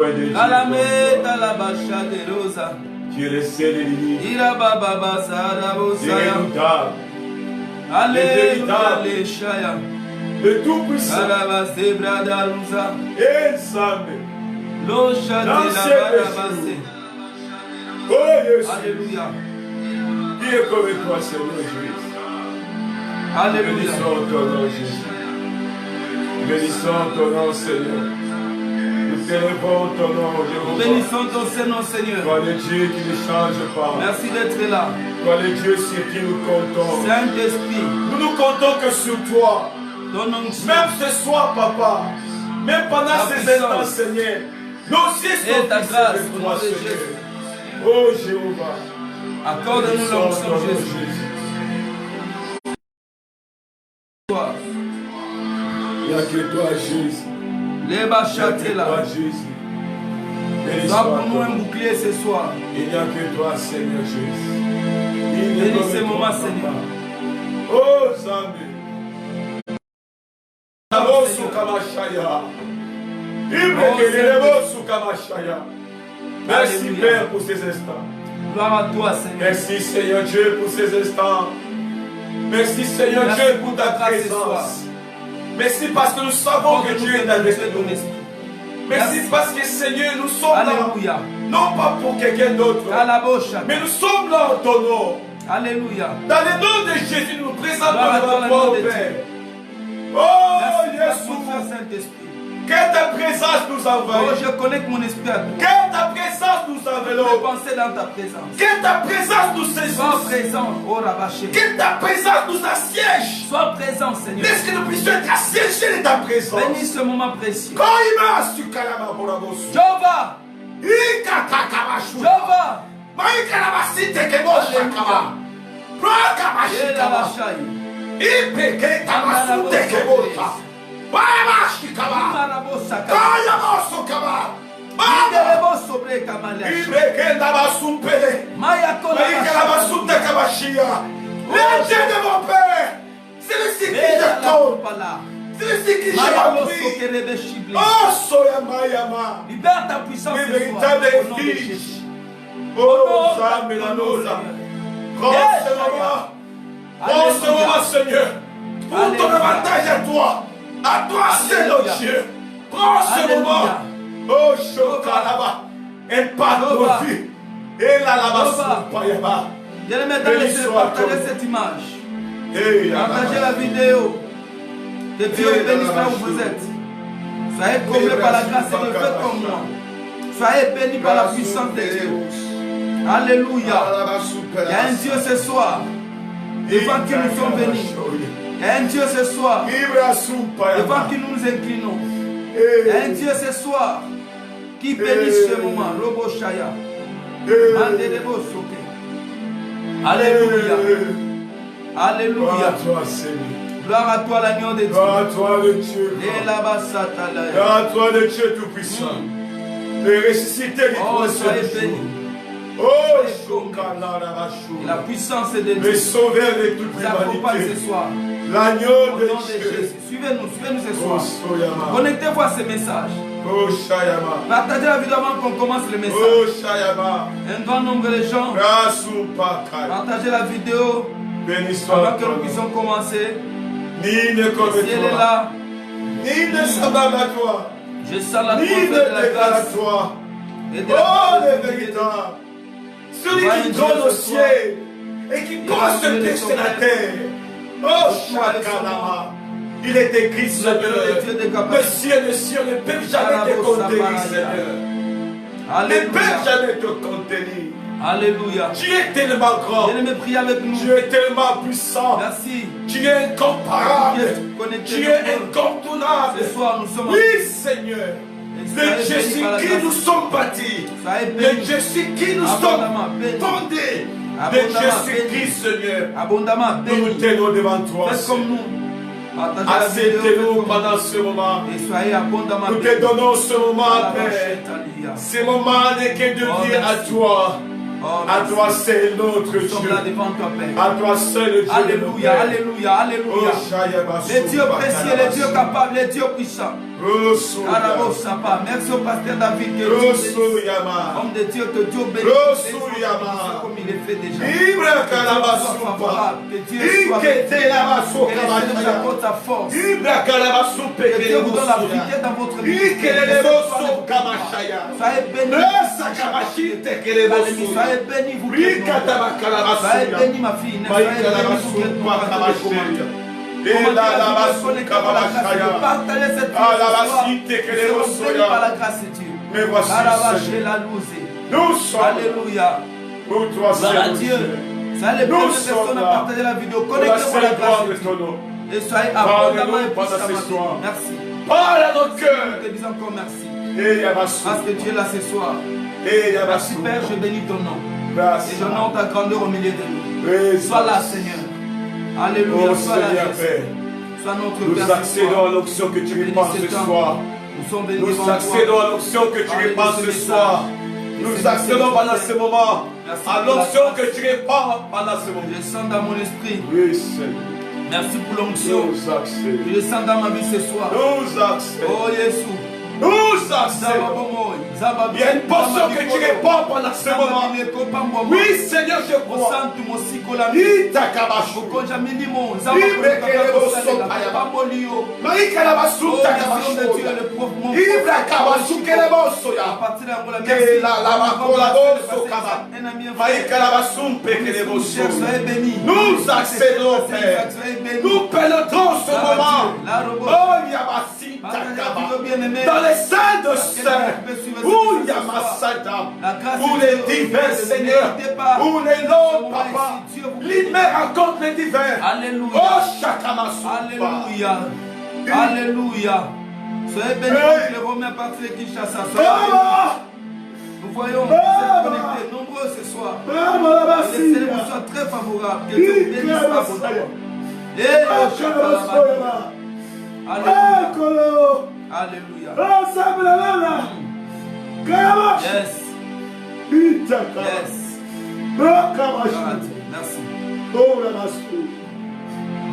loin de Dieu. Tu es le seul et l'unique. Tu es redoutable. Le véritable. Le tout-puissant. Et Nzambe. Dans ces péchés. Oh Jésus. Alléluia. Qui est comme toi, Seigneur Jésus. Alléluia. Bénissons ton nom, Jésus. Bénissons ton nom, Seigneur. Nous t'élevons ton nom, Jéhovah. Bénissons ton Seigneur, Seigneur. Toi le Dieu qui ne change pas. Merci d'être là. Toi le Dieu sur qui nous comptons. Saint-Esprit. Nous ne comptons que sur toi. Ton nom. Même ce soir, Papa. Même pendant ces instants, Seigneur. Nos yeux sont ta grâce, fixés sur toi, au nom de Seigneur. Jésus. Oh Jéhovah. Accorde-nous l'onction, Jésus. Il n'y a que toi, Jésus. Les bachats là. Toi, Jésus. Sois pour nous un bouclier ce soir. Il n'y a que toi, Seigneur Jésus. Bénis ce moment, Seigneur. Oh, Zambé. Merci, Père, pour ces instants. Gloire à toi, Seigneur. Merci, Seigneur Dieu, pour ces instants. Merci, Seigneur Dieu, pour ta présence. Merci parce que nous savons que Dieu est avec nous. Merci parce que, Seigneur, nous sommes Alléluia. là. Non pas pour quelqu'un d'autre. Mais nous sommes là en ton nom. Alléluia. Dans le nom de Jésus, nous nous présentons devant toi, au Père. Oh, Jésus. Saint-Esprit. Que ta présence nous Oh, envahisse. je connecte mon esprit à toi. Que ta présence nous Je enveloppe. penser dans ta présence. Que ta présence nous Sois saisisse. présent, oh Rabaché. Que ta présence nous assiège. Sois présent, Seigneur. Laisse que nous puissions être assiégés de ta présence. Bénis ce moment précieux. Quand il m'a su Kalama Borabosu. Jéhovah. Ikatakabashu. Jéhovah. Maïkalabasite Keboshakaba. Et la Rakabashikaba. Bachaï. Ipeke Tamasute Kebota. Bayabashikaba. Marabosaka. Kayabosokaba. Baba. Idelebo sobre kamalash. Ibeke Nabasumpele. Maya kola Maïkalabasute Kabashia. Le Dieu de mon Père. C'est le cycle qui te compte. C'est le cycle qui j'ai appris. Oh, Soyamayama. Libère ta puissance Les ce soir, véritables au nom de fils. Jésus. Oh, Zamélanola. Prends ce moment. Prends ce moment, Seigneur. Pour ton avantage à toi. À toi, Seigneur Dieu. Prends ce moment. Oh, Chokalaba. Impacte nos vies. Et là, là-bas, Soupayaba. Bien-aimés, partagez cette image. Partagez la vidéo. Que Dieu bénisse là où vous êtes. Soyez comblés par la grâce de Dieu, faites comme moi. Soyez bénis par la puissance de Dieu. Alléluia. Il y a un Dieu ce soir devant qui nous sommes bénis. Il y a un Dieu ce soir devant qui nous nous inclinons. Il y a un Dieu ce soir qui bénit ce moment. Robo Shaya. Alléluia. Alléluia. Gloire à toi, l'agneau de Dieu. Gloire à toi, le Dieu. Gloire à toi, le Dieu tout-puissant. Et ressuscité du Oh, soyez bénis. Oh, Et la puissance de le Dieu sauveur de toute nous accompagne l'humanité. ce soir. L'agneau Au de nom de Dieu. Jésus. Suivez-nous ce Oh, soir. Soyama. Connectez-vous à ce message. Oh, Shayama. Partagez la vidéo avant qu'on commence le Oh, message. Shayama. Un grand nombre de gens. Rasumpakai. Partagez la vidéo Béni soit avant que ton nous nom. puissions commencer. Ni ne comme Si elle est toi. là, Ni ne semblable à toi. je sens la Ni prophète ne de la égal à grâce toi. et de Oh, la le puissance de Dieu. véritable. Celui Va qui un donne Dieu au ce soir. ciel et qui va pose un ce Dieu de texte son sur la père. terre. Oh, Shakalama. Il est écrit, Seigneur. Dieu des Le capacités. ciel et le ciel ne peuvent jamais te contenir, Seigneur. Ne peuvent Alléluia. jamais te contenir. Alléluia. Tu es tellement grand. Bien-aimés, priez avec nous. Tu es tellement puissant. Merci. Tu es incomparable. Connecté Tu es incontournable. Ce soir, nous sommes Oui, Seigneur. Le Dieu sur qui nous sommes bâtis. Le Dieu sur qui nous sommes fondés. Le Dieu sur qui, Seigneur, abondamment nous nous bénis. tenons devant toi. Faites comme nous. Partagez la vidéo. Acceptez-nous faites comme pendant ce moment. nous. Et soyez abondamment Nous te bénis. donnons ce moment, Père. Alléluia. Ce moment n'est que de dire à toi. À toi seul notre Dieu. Nous sommes là devant toi, Père. À toi seul Dieu. Alléluia, alléluia, alléluia. Les dieux précieux, les dieux capables, les dieux puissants. Merci au pasteur David, que Dieu bénisse. Homme de Dieu, que Dieu bénisse. Comme il est fait déjà. Que Dieu soit favorable. Que Dieu soit nous apporte sa force. Que Dieu vous donne la vérité dans votre vie. Soyez bénis. Soyez bénis, vous. Soyez bénis, ma fille. Soyez bénis, vous. Partagez cette vidéo par la grâce de Dieu. Nous sommes. Alléluia. Gloire à Dieu. Soyez les premières personnes à partager la vidéo. Connectez-vous à la grâce de Dieu. Et soyez abondamment et puissamment. Merci. Parle à notre cœur. Nous te disons encore merci. Parce que Dieu est là ce soir. Merci Père, je bénis ton nom. Et j'honore ta grandeur au milieu de nous. Sois là, Seigneur. Alléluia, sois là, Jésus. Sois notre Père. Nous accédons à l'onction que tu répands ce soir. Nous accédons à l'onction que tu répands ce soir. Nous accédons pendant ce moment à l'onction que tu répands pendant ce moment. Je sens dans mon esprit. Oui, Seigneur. Merci pour l'onction. Je sens dans ma vie ce soir. Nous accédons. Oh Jésus. Nous accédons. Il y a une portion que tu répands pendant ce moment. Oui, Seigneur, je crois. Nous accédons, Père. Nous pénétrons ce moment. Oh, Yabasi dans les saints de saints, où il y a Massada, où les divers Seigneur, où les lots, Papa, l'hiver rencontre les divers. Alléluia. Oh, Chakamasu. Alléluia. Alléluia. Soyez bénis, les Romains partent de Kinshasa. Nous voyons que vous êtes connectés nombreux ce soir. Que les célèbres soient très favorables. Que Dieu vous bénisse abondamment. Alléluia. Yes. Yes. Merci.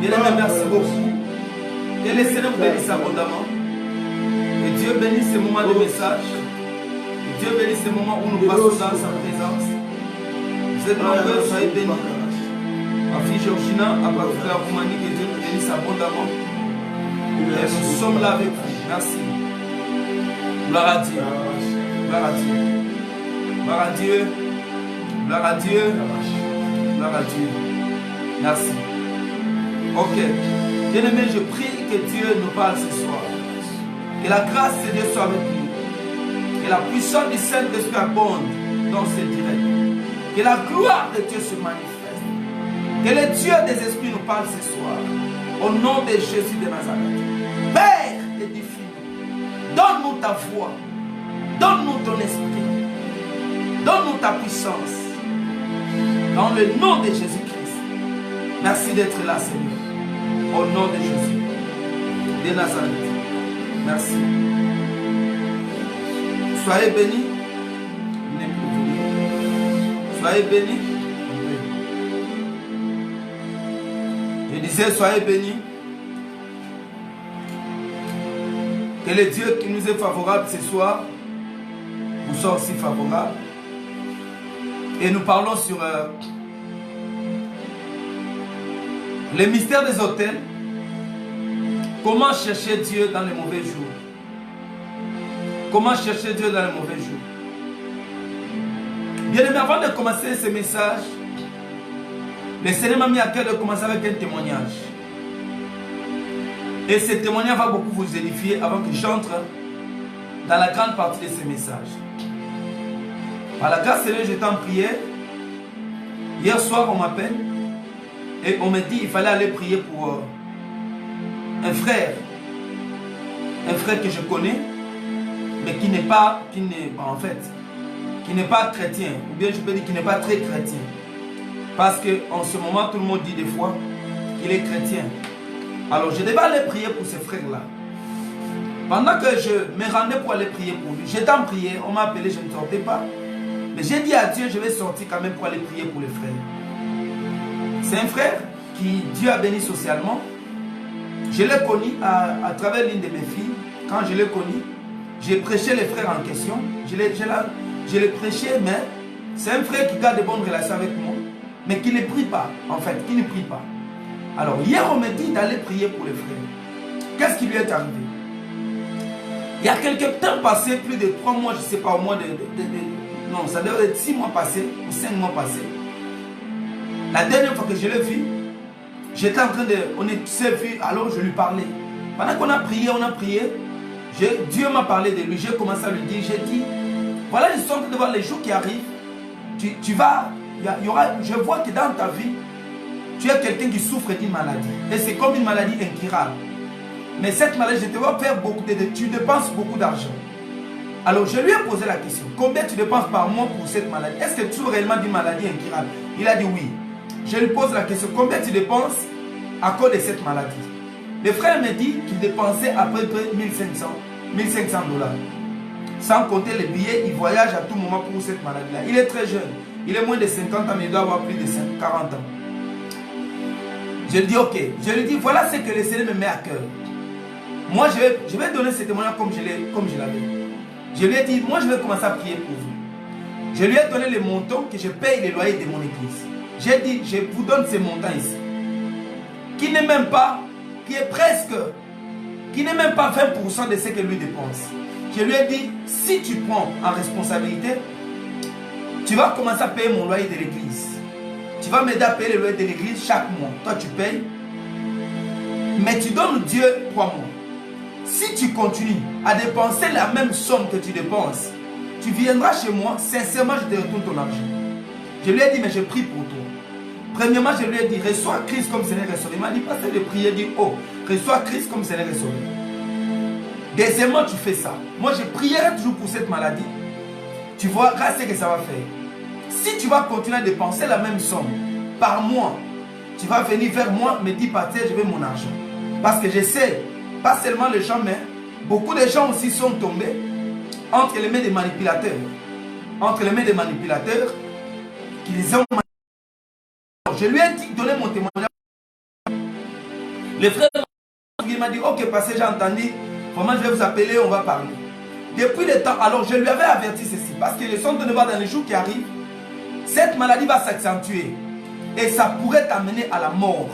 Bien-aimé, merci beaucoup. Que les célèbres bénissent abondamment. Que Dieu bénisse ces moments de message. Que Dieu bénisse ces moments où nous passons dans sa présence. Vous êtes nombreux, soyez bénis. Ma fille Georgina, à partir de la Roumanie, que Dieu nous bénisse abondamment. Et nous sommes là avec vous. Merci. Gloire à Dieu. Gloire à Dieu. Gloire à Dieu. Gloire à Dieu. Gloire à Dieu. Merci. Ok. Bien-aimé, je prie que Dieu nous parle ce soir. Que la grâce de Dieu soit avec nous. Que la puissance du Saint-Esprit abonde dans ce direct. Que la gloire de Dieu se manifeste. Que le Dieu des esprits nous parle ce soir. Au nom de Jésus de Nazareth. Père, édifie-nous. Donne-nous ta voix. Donne-nous ton esprit. Donne-nous ta puissance. Dans le nom de Jésus-Christ. Merci d'être là, Seigneur. Au nom de Jésus. De Nazareth. Merci. Soyez bénis. Soyez bénis. Je disais, soyez bénis. Que le Dieu qui nous est favorable ce soir vous soit aussi favorable. Et nous parlons sur les mystères des autels. Comment chercher Dieu dans les mauvais jours? Comment chercher Dieu dans les mauvais jours? Bien aimé, avant de commencer ce message, le Seigneur m'a mis à cœur de commencer avec un témoignage. Et ce témoignage va beaucoup vous édifier avant que j'entre dans la grande partie de ce message. Par la grâce de Dieu, j'étais en prière. Hier soir, on m'appelle et on me dit qu'il fallait aller prier pour un frère que je connais, mais qui n'est pas chrétien, ou bien je peux dire qui n'est pas très chrétien. Parce qu'en ce moment, tout le monde dit des fois qu'il est chrétien. Alors je devais aller prier pour ce frère-là. Pendant que je me rendais pour aller prier pour lui, j'étais en prière, on m'a appelé, je ne sortais pas. Mais j'ai dit à Dieu, je vais sortir quand même pour aller prier pour les frères. C'est un frère qui Dieu a béni socialement. Je l'ai connu à travers l'une de mes filles. Quand je l'ai connu, j'ai prêché les frères en question. Je l'ai prêché, mais c'est un frère qui garde de bonnes relations avec moi, mais qui ne prie pas, en fait, qui ne prie pas. Alors, hier, on m'a dit d'aller prier pour les frères. Qu'est-ce qui lui est arrivé? Il y a quelques temps passé, plus de 3 mois, je ne sais pas, au moins non, ça doit être 6 mois passés, ou 5 mois passés. La dernière fois que je l'ai vu, j'étais en train de... On s'est vu, alors je lui parlais. Pendant qu'on a prié, Dieu m'a parlé de lui, j'ai commencé à lui dire, j'ai dit, voilà, je suis en train de voir les jours qui arrivent. Tu vas, il y aura, je vois que dans ta vie, tu es quelqu'un qui souffre d'une maladie. Et c'est comme une maladie incurable. Mais cette maladie, je te vois faire beaucoup tu dépenses beaucoup d'argent. Alors je lui ai posé la question, combien tu dépenses par mois pour cette maladie? Est-ce que tu souffres réellement d'une maladie incurable? Il a dit oui. Je lui pose la question, combien tu dépenses à cause de cette maladie? Le frère me dit qu'il dépensait à peu près 1500 $. Sans compter les billets, il voyage à tout moment pour cette maladie-là. Il est très jeune. Il est moins de 50 ans, mais il doit avoir plus de 40 ans. Je lui dis ok. Je lui dis voilà ce que le Seigneur me met à cœur. Moi, je vais donner ce témoignage comme je l'avais. Je lui ai dit, moi je vais commencer à prier pour vous. Je lui ai donné les montants que je paye les loyers de mon église. J'ai dit, je vous donne ces montants ici. Qui n'est même pas, qui n'est même pas 20% de ce que lui dépense. Je lui ai dit, si tu prends en responsabilité, tu vas commencer à payer mon loyer de l'église. Tu vas m'aider à payer le loyer de l'église chaque mois. Toi, tu payes. Mais tu donnes Dieu 3 mois. Si tu continues à dépenser la même somme que tu dépenses, tu viendras chez moi, sincèrement, je te retourne ton argent. Je lui ai dit, mais je prie pour toi. Premièrement, je lui ai dit, reçois Christ comme Seigneur et Sauveur. Il m'a dit, passer de prier, dit, oh, reçois Christ comme Seigneur et Sauveur. Deuxièmement, tu fais ça. Moi, je prierai toujours pour cette maladie. Tu vois, grâce à ce que ça va faire. Si tu vas continuer à dépenser la même somme par mois, tu vas venir vers moi, me dire, partir, je veux mon argent. Parce que je sais, pas seulement les gens, mais beaucoup de gens aussi sont tombés entre les mains des manipulateurs. Entre les mains des manipulateurs qui les ont manipulés. Je lui ai dit, donner mon témoignage. Le frère m'a dit, ok, parce que j'ai entendu, vraiment je vais vous appeler, on va parler. Depuis le temps, alors je lui avais averti ceci, parce que le son de ne voir dans les jours qui arrivent, cette maladie va s'accentuer et ça pourrait t'amener à la mort.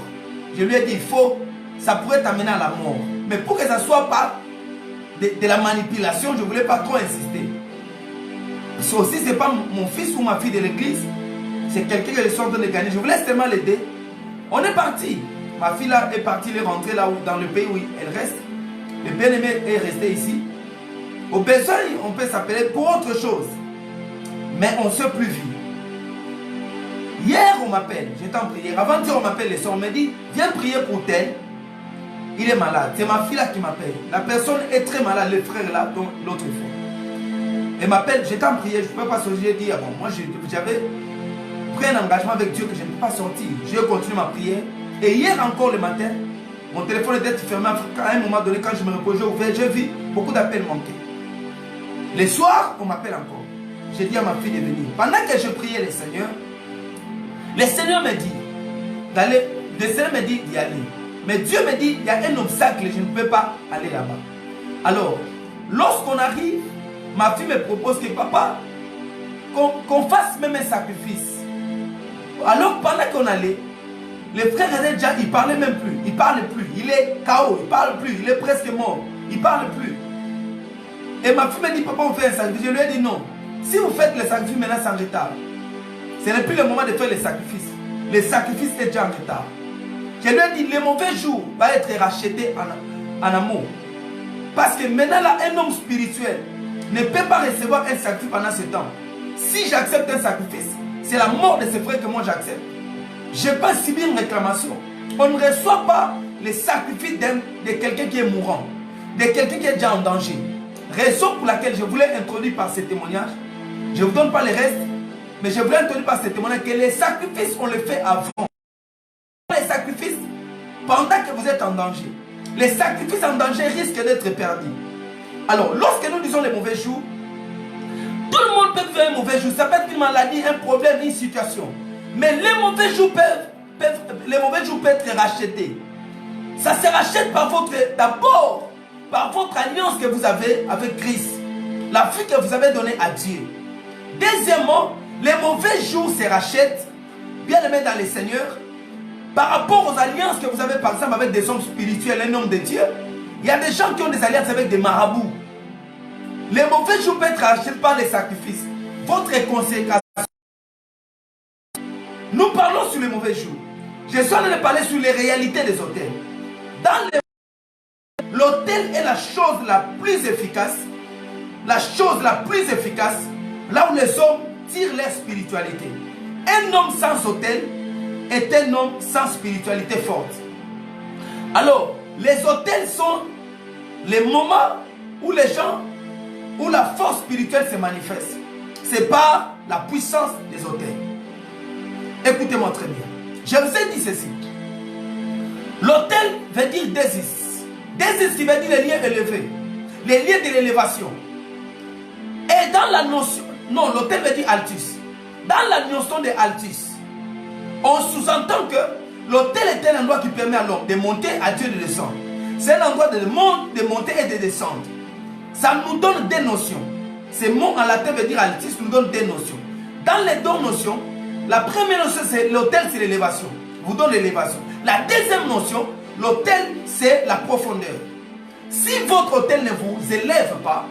Je lui ai dit, ça pourrait t'amener à la mort. Mais pour que ça ne soit pas de la manipulation, je ne voulais pas trop insister. Parce que si ce n'est pas mon fils ou ma fille de l'église, c'est quelqu'un que je suis en train de gagner. Je voulais seulement l'aider. On est parti. Ma fille là est partie, elle est rentrée là dans le pays où elle reste. Le bien-aimé est resté ici. Au besoin, on peut s'appeler pour autre chose. Mais on ne se plus vit. Hier, on m'appelle. J'étais en prière. Avant-hier, on m'appelle les soeurs. On me dit, viens prier pour tel. Il est malade. C'est ma fille là qui m'appelle. La personne est très malade, le frère là, l'autre fois. Elle m'appelle, j'étais en prière, je ne peux pas sortir. J'ai dit, ah bon, moi j'avais pris un engagement avec Dieu que je ne peux pas sortir. J'ai continué ma prière. Et hier encore le matin, mon téléphone était fermé. À un moment donné, quand je me reposais, j'ai vu beaucoup d'appels manquer. Les soirs, on m'appelle encore. J'ai dit à ma fille de venir. Pendant que je priais le Seigneur me dit d'aller. Le Seigneur me dit d'y aller. Mais Dieu me dit, il y a un obstacle, je ne peux pas aller là-bas. Alors, lorsqu'on arrive, ma fille me propose que papa, qu'on fasse même un sacrifice. Alors, pendant qu'on allait, le frère déjà, il ne parlait même plus. Il ne parle plus. Il est KO, il ne parle plus. Il est presque mort. Il ne parle plus. Et ma fille me dit, papa, on fait un sacrifice. Je lui ai dit non. Si vous faites le sacrifice maintenant, c'est en retard. Ce n'est plus le moment de faire le sacrifice. Le sacrifice est déjà en retard. Je lui ai dit, le mauvais jour va être racheté en amour. Parce que maintenant, là, un homme spirituel ne peut pas recevoir un sacrifice pendant ce temps. Si j'accepte un sacrifice, c'est la mort de ce frère que moi j'accepte. Je ne peux pas subir une réclamation. On ne reçoit pas le sacrifice de quelqu'un qui est mourant, de quelqu'un qui est déjà en danger. Raison pour laquelle je voulais introduire par ce témoignage, je ne vous donne pas le reste, mais je voulais introduire par ce témoignage que les sacrifices, on les fait avant. Les sacrifices pendant que vous êtes en danger. Les sacrifices en danger risquent d'être perdus. Alors, lorsque nous disons les mauvais jours, tout le monde peut vivre un mauvais jour, ça peut être une maladie, un problème, une situation. Mais les mauvais jours peuvent être rachetés. Ça se rachète d'abord par votre alliance que vous avez avec Christ. La vie que vous avez donnée à Dieu. Deuxièmement, les mauvais jours se rachètent, bien aimés dans les seigneurs, par rapport aux alliances que vous avez par exemple avec des hommes spirituels, un homme de Dieu. Il y a des gens qui ont des alliances avec des marabouts. Les mauvais jours peuvent être rachetés par les sacrifices. Votre consécration. Nous parlons sur les mauvais jours. Je suis en train de parler sur les réalités des hôtels. L'hôtel est la chose la plus efficace. La chose la plus efficace, là où les hommes tirent leur spiritualité. Un homme sans hôtel est un homme sans spiritualité forte. Alors, les hôtels sont les moments où les gens, où la force spirituelle se manifeste. C'est par la puissance des hôtels. Écoutez-moi très bien. Je vous ai dit ceci. L'hôtel veut dire désis. Désis qui veut dire les lieux élevés. Les lieux de l'élévation. Et dans la notion, non, l'hôtel veut dire altus. Dans la notion de altus, on sous-entend que l'hôtel est un endroit qui permet à l'homme de monter, à Dieu de descendre. C'est un endroit de monter et de descendre. Ça nous donne des notions. Ce mot en latin veut dire altus, nous donne des notions. Dans les deux notions, la première notion c'est l'hôtel, c'est l'élévation. Vous donne l'élévation. La deuxième notion, l'hôtel c'est la profondeur. Si votre hôtel ne vous élève pas,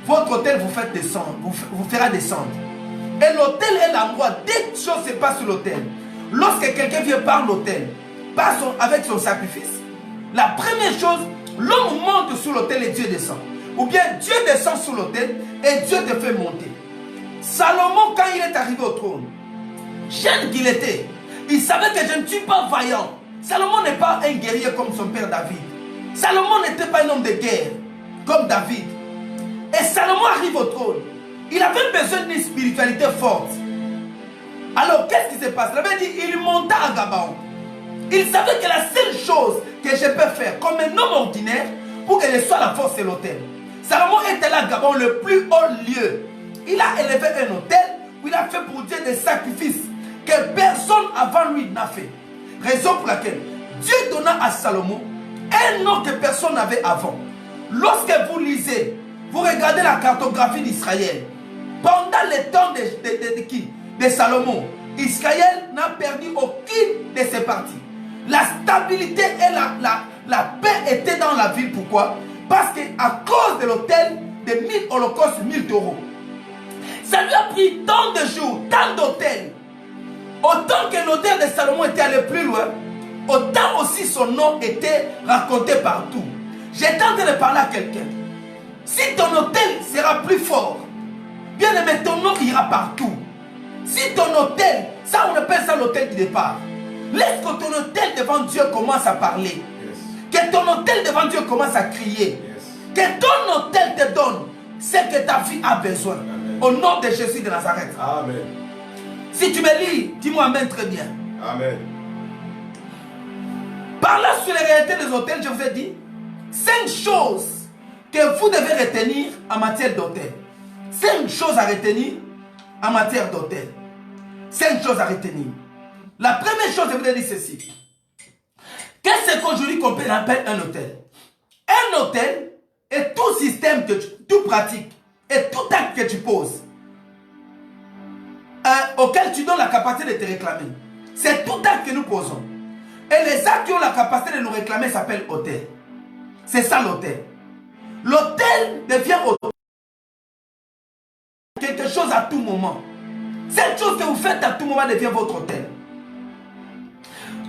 votre hôtel vous fait descendre, vous fera descendre. Et l'hôtel est l'endroit, dès que chose se passe sur l'hôtel. Lorsque quelqu'un vient par l'hôtel, avec son sacrifice, la première chose, l'homme monte sur l'hôtel et Dieu descend. Ou bien Dieu descend sur l'hôtel et Dieu te fait monter. Salomon, quand il est arrivé au trône, jeune qu'il était, il savait que je ne suis pas vaillant. Salomon n'est pas un guerrier comme son père David. Salomon n'était pas un homme de guerre comme David. Et Salomon arrive au trône. Il avait besoin d'une spiritualité forte. Alors qu'est-ce qui se passe? Il avait dit, il monta à Gabaon. Il savait que la seule chose que je peux faire comme un homme ordinaire pour que je sois la force de l'autel. Salomon était là à Gabaon, le plus haut lieu. Il a élevé un autel où il a fait pour Dieu des sacrifices que personne avant lui n'a fait. Raison pour laquelle Dieu donna à Salomon un nom que personne n'avait avant. Lorsque vous lisez, vous regardez la cartographie d'Israël, pendant le temps de Salomon, Israël n'a perdu aucune de ses parties. La stabilité et la paix étaient dans la ville. Pourquoi? Parce qu'à cause de l'autel de 1000 holocaustes, 1000 taureaux. Ça lui a pris tant de jours, tant d'hôtels. Autant que l'autel de Salomon était allé plus loin, autant aussi son nom était raconté partout. J'ai tenté de parler à quelqu'un. Si ton hôtel sera plus fort, bien aimé, ton nom ira partout. Si ton hôtel, ça on appelle ça l'hôtel du départ. Laisse que ton hôtel devant Dieu commence à parler. Que ton hôtel devant Dieu commence à crier. Que ton hôtel te donne ce que ta vie a besoin. Amen. Au nom de Jésus de Nazareth. Amen. Si tu me lis, dis-moi Amen très bien. Amen. Par là sur les réalités des hôtels, je vous ai dit 5 choses que vous devez retenir en matière d'hôtel. 5 choses à retenir en matière d'hôtel. 5 choses à retenir. La première chose, je vous ai dit ceci. Qu'est-ce qu'aujourd'hui qu'on appelle un hôtel? Un hôtel est tout système que tu pratiques et tout acte que tu poses auquel tu donnes la capacité de te réclamer. C'est tout acte que nous posons. Et les actes qui ont la capacité de nous réclamer s'appellent hôtel. C'est ça l'hôtel. L'hôtel devient hôtel. Quelque chose à tout moment. Cette chose que vous faites à tout moment devient votre hôtel.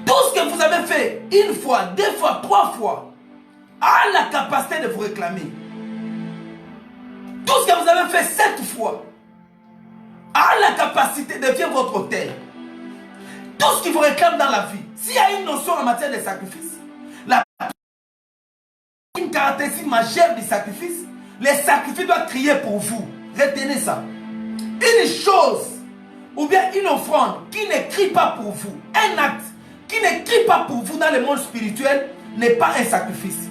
Tout ce que vous avez fait une fois, 2 fois, 3 fois a la capacité de vous réclamer. Tout ce que vous avez fait 7 fois a la capacité de devenir votre hôtel. Tout ce qui vous réclame dans la vie. S'il y a une notion en matière de sacrifice, une caractéristique majeure du sacrifice, les sacrifices doivent crier pour vous. Retenez ça. Une chose ou bien une offrande qui ne crie pas pour vous, un acte qui ne crie pas pour vous dans le monde spirituel n'est pas un sacrifice.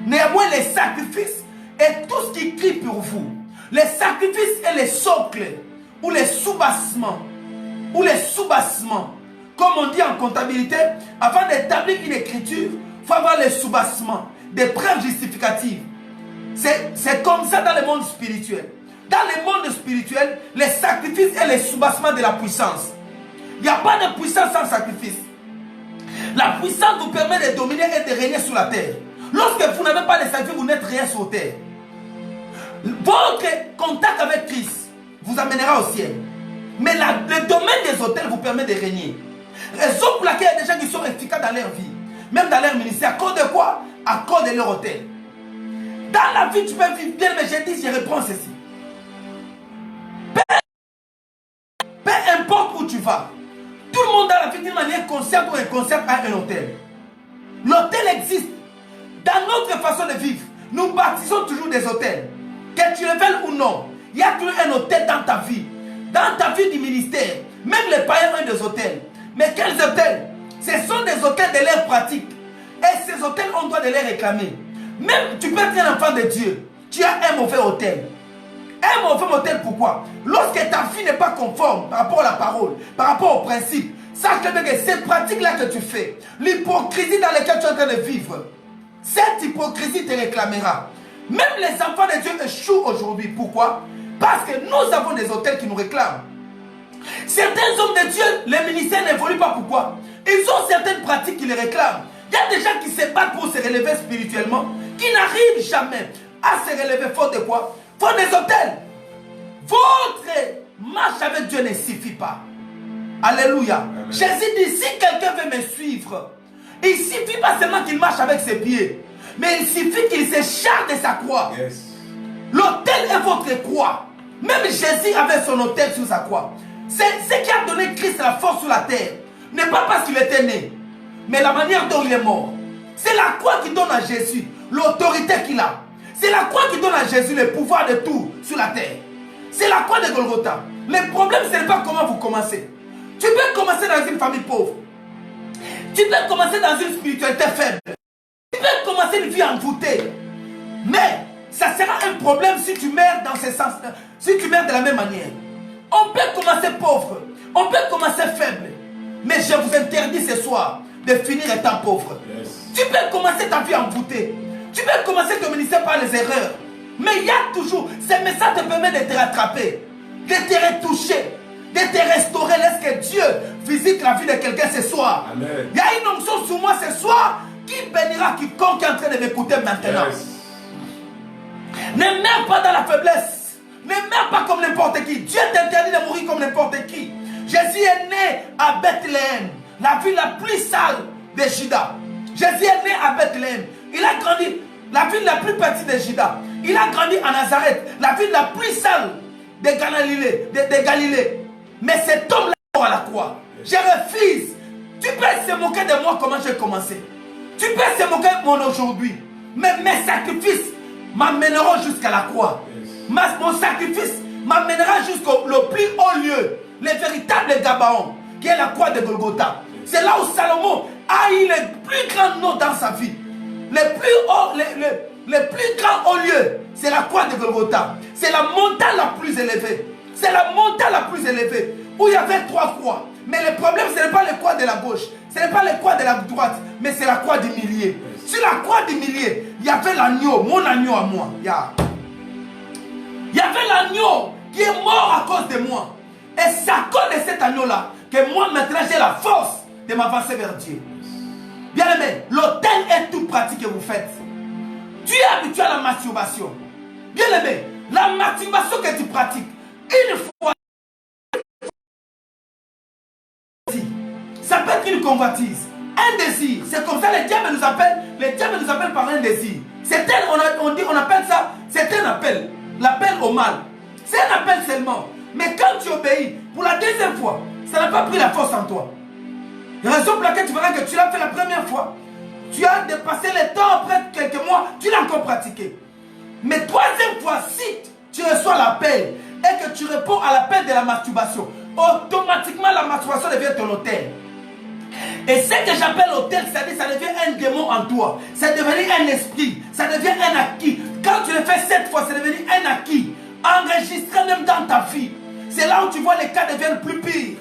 Néanmoins, les sacrifices et tout ce qui crie pour vous, les sacrifices et les socles ou les sous-bassements, comme on dit en comptabilité, avant d'établir une écriture, il faut avoir les sous-bassements, des preuves justificatives. C'est comme ça dans le monde spirituel. Dans le monde spirituel, les sacrifices et les sous-bassements de la puissance. Il n'y a pas de puissance sans sacrifice. La puissance vous permet de dominer et de régner sur la terre. Lorsque vous n'avez pas les sacrifices, vous n'êtes rien sur terre. Votre contact avec Christ vous amènera au ciel. Mais le domaine des hôtels vous permet de régner. Raison pour laquelle il y a des gens qui sont efficaces dans leur vie, même dans leur ministère. À cause de quoi? À cause de leur hôtel. Dans la vie, tu peux vivre bien, mais j'ai dit, je reprends ceci. Peu importe où tu vas, tout le monde dans la vie, d'une manière consciente ou inconsciente, a un hôtel. L'hôtel existe. Dans notre façon de vivre, nous bâtissons toujours des hôtels. Que tu le veuilles ou non, il y a toujours un hôtel dans ta vie. Dans ta vie du ministère, même les païens ont des hôtels. Mais quels hôtels? Ce sont des hôtels de l'air pratique. Et ces hôtels, on doit de les réclamer. Même tu peux être un enfant de Dieu. Tu as un mauvais hôtel. Un mauvais hôtel, pourquoi? Lorsque ta vie n'est pas conforme par rapport à la parole, par rapport au principe, sache que ces pratiques-là que tu fais, l'hypocrisie dans laquelle tu es en train de vivre, cette hypocrisie te réclamera. Même les enfants de Dieu échouent aujourd'hui. Pourquoi? Parce que nous avons des hôtels qui nous réclament. Certains hommes de Dieu, les ministères n'évoluent pas. Pourquoi? Ils ont certaines pratiques qui les réclament. Il y a des gens qui se battent pour se relever spirituellement, qui n'arrivent jamais à se relever faute de quoi? Faute des hôtels. Votre marche avec Dieu ne suffit pas. Alléluia. Amen. Jésus dit, si quelqu'un veut me suivre, il ne suffit pas seulement qu'il marche avec ses pieds, mais il suffit qu'il se charge de sa croix. Yes. L'autel est votre croix. Même Jésus avait son autel sur sa croix. C'est ce qui a donné Christ la force sur la terre. N'est pas parce qu'il était né, mais la manière dont il est mort. C'est la croix qui donne à Jésus l'autorité qu'il a. C'est la croix qui donne à Jésus le pouvoir de tout sur la terre. C'est la croix de Golgotha. Le problème, ce n'est pas comment vous commencez. Tu peux commencer dans une famille pauvre. Tu peux commencer dans une spiritualité faible. Tu peux commencer une vie envoûtée. Mais ça sera un problème si tu meurs dans ce sens, si tu meurs de la même manière. On peut commencer pauvre, on peut commencer faible. Mais je vous interdis ce soir de finir étant pauvre. Yes. Tu peux commencer ta vie envoûtée. Tu peux commencer ton ministère par les erreurs. Mais il y a toujours, ce message te permet de te rattraper, de te retoucher, de te restaurer. Laisse que Dieu visite la vie de quelqu'un ce soir. Amen. Il y a une onction sur moi ce soir qui bénira quiconque est en train de m'écouter maintenant. Yes. Ne meurs pas dans la faiblesse. Ne meurs pas comme n'importe qui. Dieu t'interdit de mourir comme n'importe qui. Jésus est né à Bethléem, la ville la plus sale de Juda. Jésus est né à Bethléem. Il a grandi, la ville la plus petite de Juda. Il a grandi à Nazareth, la ville la plus sale de Galilée. Mais cet homme-là est mort à la croix. Je refuse. Tu peux se moquer de moi comment j'ai commencé. Tu peux se moquer de moi aujourd'hui. Mais mes sacrifices m'amèneront jusqu'à la croix. Mon sacrifice m'amènera jusqu'au plus haut lieu, le véritable Gabaon, qui est la croix de Golgotha. C'est là où Salomon a eu le plus grand nom dans sa vie. Le plus grand haut lieu, c'est la croix de Golgotha. C'est la montagne la plus élevée. C'est la montagne la plus élevée où il y avait 3 croix. Mais le problème, ce n'est pas les croix de la gauche, ce n'est pas les croix de la droite, mais c'est la croix du milieu. Sur la croix du milieu, il y avait l'agneau, mon agneau à moi. Il y avait l'agneau qui est mort à cause de moi. Et c'est à cause de cet agneau-là que moi, maintenant, j'ai la force de m'avancer vers Dieu. Bien aimé, l'autel est toute pratique que vous faites. Tu es habitué à la masturbation. Bien aimé, la masturbation que tu pratiques, une fois, ça peut être une convoitise, un désir. C'est comme ça le diable nous appelle par un désir. On appelle ça, c'est un appel. L'appel au mal. C'est un appel seulement. Mais quand tu obéis, pour la deuxième fois, ça n'a pas pris la force en toi. La raison pour laquelle tu verras que tu l'as fait la première fois, tu as dépassé le temps, après quelques mois, tu l'as encore pratiqué. Mais troisième fois, si tu reçois l'appel et que tu réponds à l'appel de la masturbation, automatiquement la masturbation devient ton hôtel. Et ce que j'appelle hôtel, c'est-à-dire ça devient un démon en toi. Ça devient un esprit, ça devient un acquis. Quand tu le fais 7 fois, c'est devenu un acquis. Enregistré même dans ta vie. c'est là où tu vois les cas deviennent plus pires.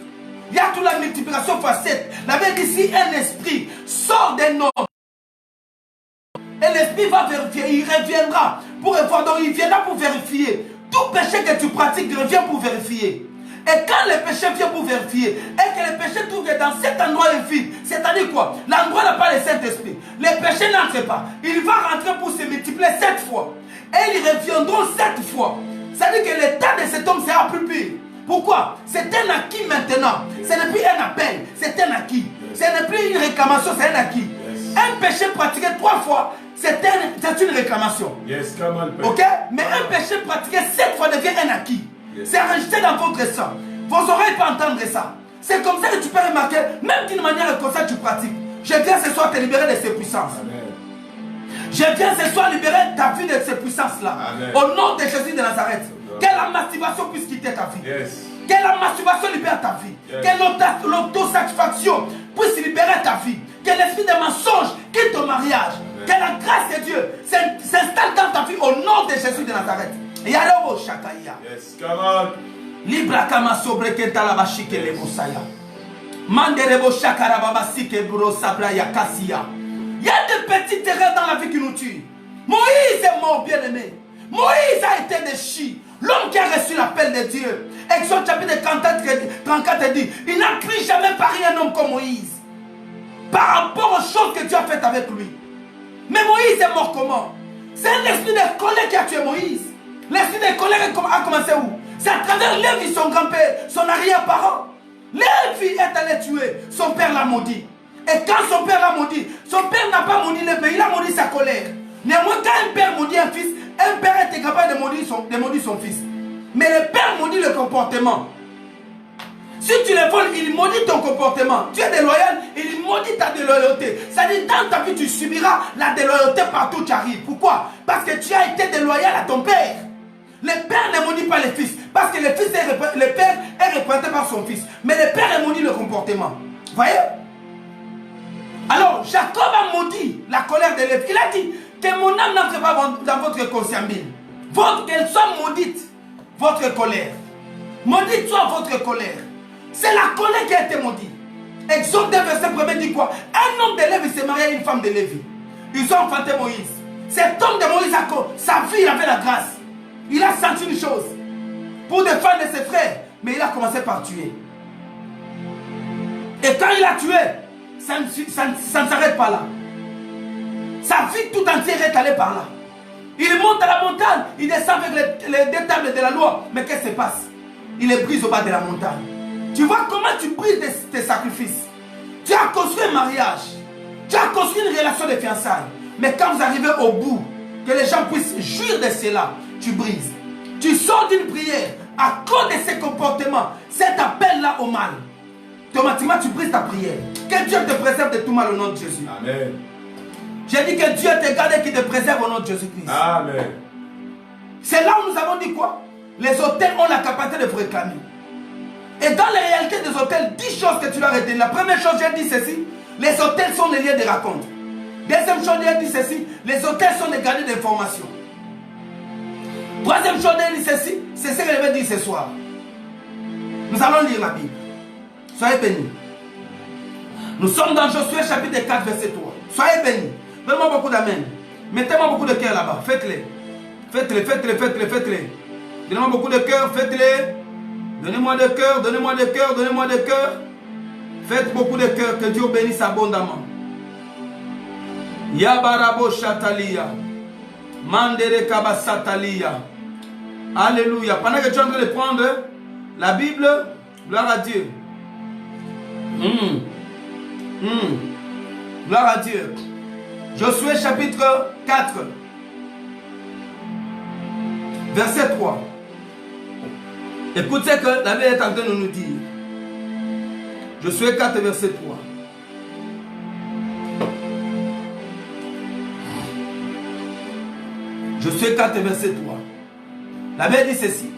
Il y a toute la multiplication fois 7. La Bible dit si un esprit sort d'un homme, et l'esprit va vérifier, il reviendra pour voir. Donc il viendra pour vérifier. Tout péché que tu pratiques revient pour vérifier. Et quand le péché vient pour vérifier, et que le péché trouve que dans cet endroit est vide, c'est-à-dire quoi? L'endroit n'a pas le Saint-Esprit. Le péché n'entre pas. Il va rentrer pour se multiplier 7 fois. Et ils reviendront 7 fois. C'est-à-dire que l'état de cet homme sera plus pire. Pourquoi? C'est un acquis maintenant. Ce n'est plus un appel, c'est un acquis. Ce n'est plus une réclamation, c'est un acquis. Un péché pratiqué 3 fois, c'est une réclamation. Ok? Mais un péché pratiqué 7 fois devient un acquis. C'est enregistré dans votre sang. Vos oreilles peuvent entendre ça. C'est comme ça que tu peux remarquer, même d'une manière comme ça tu pratiques. Je viens ce soir te libérer de ces puissances. Je viens ce soir libérer ta vie de ces puissances-là. Au nom de Jésus de Nazareth. Que la masturbation puisse quitter ta vie. Que la masturbation libère ta vie. Que l'autosatisfaction puisse libérer ta vie. Que l'esprit de mensonge quitte ton mariage. Que la grâce de Dieu s'installe dans ta vie au nom de Jésus de Nazareth. Yarabo Shakaya. Libra kama sobre kenta la bashike le bosaya. Manderebo shakara babasike bro sabra yakasia. Il y a des petits terrains dans la vie qui nous tuent. Moïse est mort, bien-aimé. Moïse a été déchu. L'homme qui a reçu l'appel de Dieu. Exode chapitre 34 dit, il n'a plus jamais pari un homme comme Moïse. Par rapport aux choses que Dieu a faites avec lui. Mais Moïse est mort comment? C'est un esprit de colère qui a tué Moïse. L'esprit de colère a commencé où? C'est à travers Lévi, son grand-père, son arrière-parent. Lévi est allé tuer. Son père l'a maudit. Et quand son père l'a maudit, son père n'a pas maudit le père, il a maudit sa colère. Néanmoins, quand un père maudit un fils, un père est capable de maudire son fils. Mais le père maudit le comportement. Si tu le voles, il maudit ton comportement. Tu es déloyal, il maudit ta déloyauté. C'est-à-dire, dans ta vie, tu subiras la déloyauté partout où tu arrives. Pourquoi? Parce que tu as été déloyal à ton père. Le père ne maudit pas le fils. Parce que le père est représenté par son fils. Mais le père maudit le comportement. Vous voyez? Alors, Jacob a maudit la colère de Lévi. Il a dit que mon âme n'entre pas dans votre conciliabule. Qu'elle soit maudite, votre colère. Maudite soit votre colère. C'est la colère qui a été maudite. Exode 2, verset 1 dit quoi? Un homme de Lévi s'est marié à une femme de Lévi. Ils ont enfanté Moïse. Cet homme de Moïse, sa vie, il avait la grâce. Il a senti une chose pour défendre ses frères, mais il a commencé par tuer. Et quand il a tué, ça ne s'arrête pas là. Sa vie tout entière est allée par là. Il monte à la montagne, il descend avec les 2 tables de la loi. Mais qu'est-ce qui se passe? Il les brise au bas de la montagne. Tu vois comment tu brises tes sacrifices. Tu as construit un mariage. Tu as construit une relation de fiançailles. Mais quand vous arrivez au bout, que les gens puissent jouir de cela, tu brises. Tu sors d'une prière à cause de ces comportements, cet appel-là au mal. Automatiquement, tu brises ta prière. Que Dieu te préserve de tout mal au nom de Jésus. Amen. J'ai dit que Dieu te garde et qu'il te préserve au nom de Jésus-Christ. Amen. C'est là où nous avons dit quoi? Les hôtels ont la capacité de vous réclamer. Et dans les réalités des hôtels, 10 choses que tu dois retenir. La première chose, j'ai dit ceci. Les hôtels sont les lieux de rencontre. Deuxième chose, j'ai dit ceci. Les hôtels sont des gardiens d'information. Troisième chose, j'ai dit ceci. C'est ce que je vais dire ce soir. Nous allons lire la Bible. Soyez bénis. Nous sommes dans Josué chapitre 4, verset 3. Soyez bénis. Donne-moi beaucoup d'amen. Mettez-moi beaucoup de cœur là-bas. Faites-les. Faites-les, faites-les, faites-les, faites-les. Donnez-moi beaucoup de cœur, faites-les. Donnez-moi de cœur, donnez-moi de cœur, donnez-moi de cœur. Faites beaucoup de cœur, que Dieu bénisse abondamment. Yabarabo Shatalia. Mandere Kabasatalia. Alléluia. Pendant que tu es en train de prendre la Bible, gloire à Dieu. Gloire à Dieu. Josué chapitre 4. Verset 3. Écoutez ce que la Bible est en train de nous dire. Josué 4, verset 3. Josué 4, verset 3. La Bible dit ceci.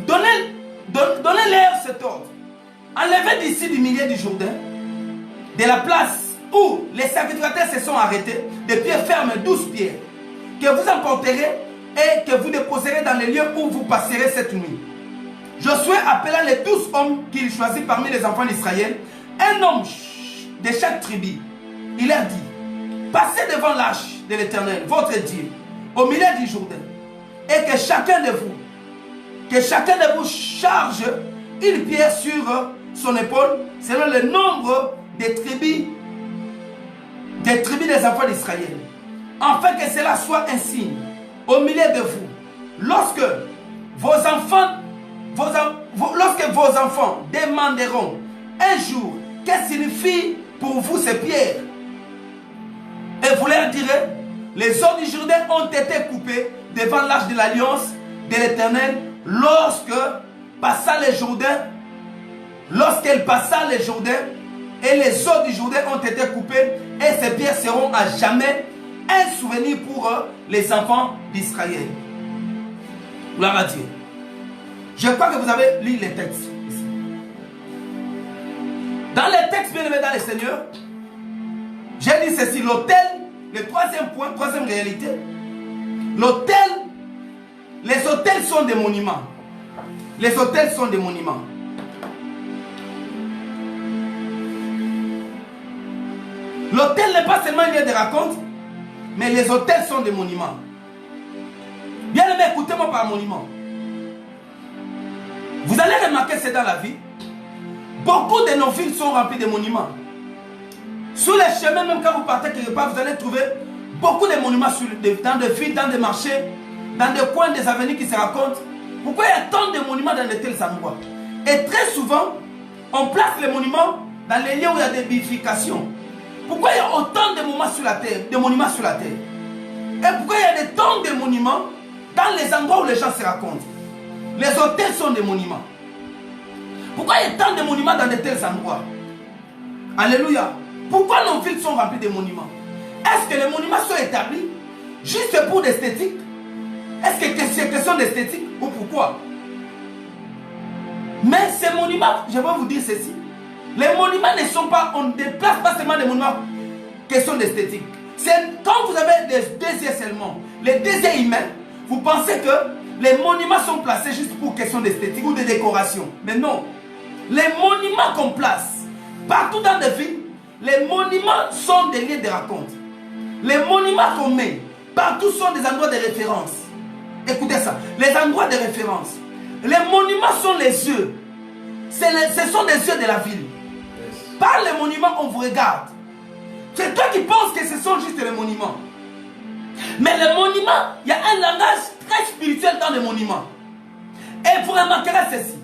Donnez-leur cet ordre. Enlevez d'ici du milieu du Jourdain, de la place où les sacrificateurs se sont arrêtés, des pierres fermes, 12 pierres, que vous emporterez et que vous déposerez dans les lieux où vous passerez cette nuit. Josué appela les 12 hommes qu'il choisit parmi les enfants d'Israël, un homme de chaque tribu. Il leur dit, passez devant l'arche de l'Éternel, votre Dieu, au milieu du Jourdain, et que chacun de vous charge une pierre sur son épaule, selon le nombre des tribus des enfants d'Israël, afin que cela soit un signe au milieu de vous. Lorsque vos enfants demanderont un jour, qu'est-ce que signifie pour vous ces pierres? Et vous leur direz, les eaux du Jourdain ont été coupées devant l'arche de l'alliance de l'Éternel lorsqu'elle passa le Jourdain, et les eaux du Jourdain ont été coupées, et ces pierres seront à jamais un souvenir pour les enfants d'Israël. Gloire à Dieu. Je crois que vous avez lu les textes ici. Dans les textes bien aimés dans le Seigneur, j'ai dit ceci, l'autel, le troisième point, troisième réalité, l'autel, les autels sont des monuments. Les autels sont des monuments. L'autel n'est pas seulement un lieu de raconte, mais les autels sont des monuments. Bien aimé, écoutez-moi par monument. Vous allez remarquer c'est dans la vie. Beaucoup de nos villes sont remplies de monuments. Sur les chemins, même quand vous partez quelque part, vous allez trouver beaucoup de monuments dans des villes, dans des marchés, dans des coins, des avenues qui se racontent. Pourquoi il y a tant de monuments dans de tels endroits? Et très souvent, on place les monuments dans les lieux où il y a des bifurcations. Pourquoi il y a autant de monuments sur la terre, Et pourquoi il y a tant de monuments dans les endroits où les gens se racontent? Les hôtels sont des monuments. Pourquoi il y a tant de monuments dans de tels endroits? Alléluia. Pourquoi nos villes sont remplies de monuments? Est-ce que les monuments sont établis juste pour l'esthétique? Est-ce que c'est question d'esthétique ou pourquoi? Mais ces monuments, je vais vous dire ceci. Les monuments ne sont pas, on ne déplace pas seulement des monuments question d'esthétique. C'est quand vous avez des désirs seulement, les désirs humains, vous pensez que les monuments sont placés juste pour question d'esthétique ou de décoration. Mais non. Les monuments qu'on place partout dans des villes, les monuments sont des lieux de raconte. Les monuments qu'on met partout sont des endroits de référence. Écoutez ça, les endroits de référence. Les monuments sont les yeux. Ce sont les yeux de la ville. Par les monuments, on vous regarde. C'est toi qui penses que ce sont juste les monuments. Mais les monuments, il y a un langage très spirituel dans les monuments. Et vous remarquerez ceci.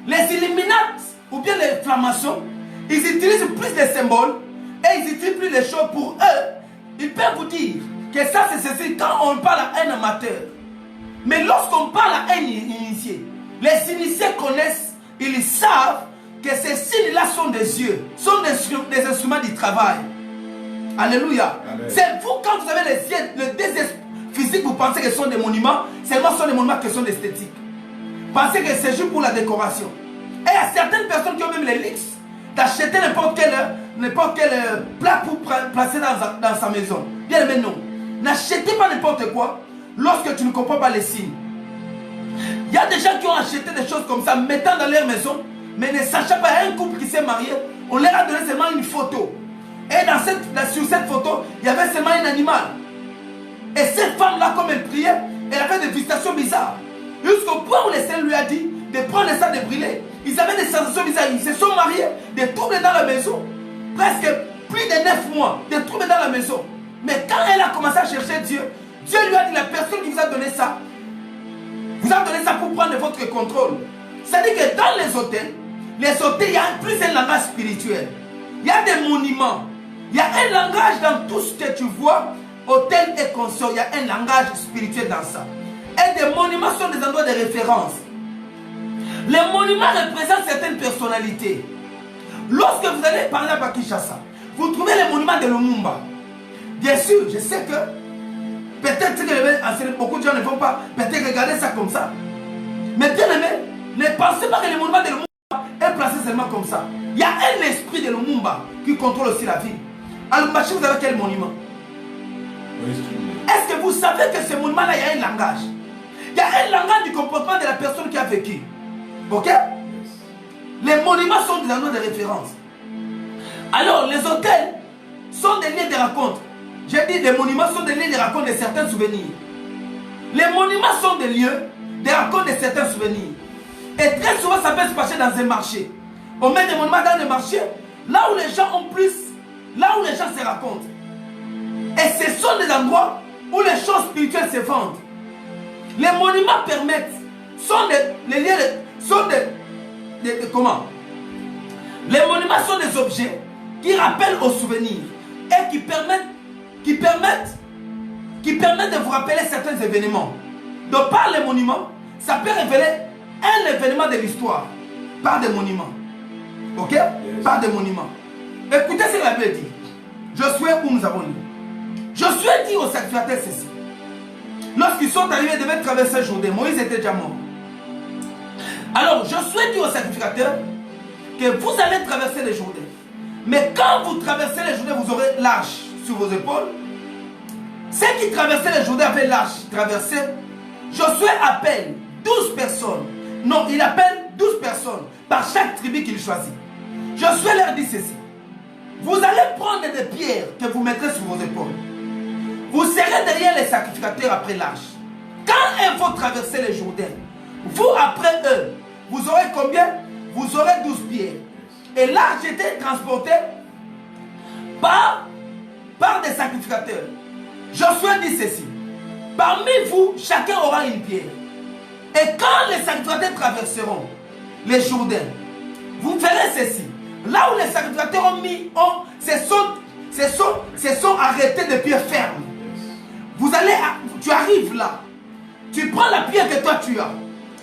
Les Illuminates, ou bien les Francs-maçons, ils utilisent plus de symboles et ils utilisent plus les choses pour eux. Ils peuvent vous dire que ça c'est ceci quand on parle à un amateur. Mais lorsqu'on parle à un initié, les initiés connaissent, ils savent que ces signes-là sont des yeux, sont des instruments du travail. Alléluia. C'est vous, quand vous avez les yeux, le désir physique, vous pensez que ce sont des monuments, seulement ce sont des monuments qui sont esthétiques. Pensez que c'est juste pour la décoration. Et il y a certaines personnes qui ont même les luxe d'acheter n'importe quel plat pour placer dans sa maison. Bien aimé, non. N'achetez pas n'importe quoi lorsque tu ne comprends pas les signes. Il y a des gens qui ont acheté des choses comme ça, mettant dans leur maison, mais ne sachant pas, un couple qui s'est marié, on leur a donné seulement une photo. Et sur cette photo, il y avait seulement un animal. Et cette femme-là, comme elle priait, elle avait des visitations bizarres. Jusqu'au point où le Seigneur lui a dit de prendre ça, de brûler. Ils avaient des sensations bizarres. Ils se sont mariés, des troubles dans la maison. Presque plus de 9 mois, des troubles dans la maison. Mais quand elle a commencé à chercher Dieu, Dieu lui a dit, la personne qui vous a donné ça, vous a donné ça pour prendre votre contrôle. C'est-à-dire que dans les hôtels, il y a plus un langage spirituel. Il y a des monuments. Il y a un langage dans tout ce que tu vois, hôtel et consort. Il y a un langage spirituel dans ça. Et des monuments sont des endroits de référence. Les monuments représentent certaines personnalités. Lorsque vous allez par exemple à Kinshasa, vous trouvez les monuments de Lumumba. Bien sûr, je sais que peut-être que beaucoup de gens ne vont pas peut-être regarder ça comme ça. Mais bien aimé, ne pensez pas que les monuments de Lumumba est placé seulement comme ça. Il y a un esprit de Lumumba qui contrôle aussi la vie. À Lubumbashi, vous avez quel monument? Est-ce que vous savez que ce monument-là, il y a un langage? Il y a un langage du comportement de la personne qui a vécu. Ok? Les monuments sont des endroits de référence. Alors, les hôtels sont des lieux de rencontre. J'ai dit, les monuments sont des lieux de rencontre de certains souvenirs. Les monuments sont des lieux de rencontre de certains souvenirs. Et très souvent, ça peut se passer dans un marché. On met des monuments dans le marché, là où les gens ont plus, là où les gens se racontent. Et ce sont des endroits où les choses spirituelles se vendent. Les monuments permettent, sont les lieux, sont comment? Les monuments sont des objets qui rappellent aux souvenirs et qui permettent de vous rappeler certains événements. Donc par les monuments, ça peut révéler un événement de l'histoire. Par des monuments. Ok? Yes. Par des monuments. Écoutez ce que la Bible dit. Josué, où nous avons lu. Josué dit aux sacrificateurs ceci. Lorsqu'ils sont arrivés, ils devaient traverser le Jourdain. Moïse était déjà mort. Alors Josué dit aux sacrificateurs que vous allez traverser le Jourdain. Mais quand vous traversez le Jourdain, vous aurez l'arche sur vos épaules. Ceux qui traversaient le Jourdain avaient l'arche traversée. Josué appelle 12 personnes. Non, il appelle 12 personnes par chaque tribu qu'il choisit. Josué leur dit ceci. Vous allez prendre des pierres que vous mettrez sur vos épaules. Vous serez derrière les sacrificateurs après l'arche. Quand ils vont traverser le Jourdain, vous après eux, vous aurez combien? Vous aurez 12 pierres. Et l'arche était transportée par des sacrificateurs. Josué dit ceci. Parmi vous, chacun aura une pierre. Et quand les sacrificateurs traverseront les Jourdains, vous verrez ceci. Là où les sacrificateurs ont mis, se sont arrêtés de pierres fermes. Tu arrives là. Tu prends la pierre que toi tu as.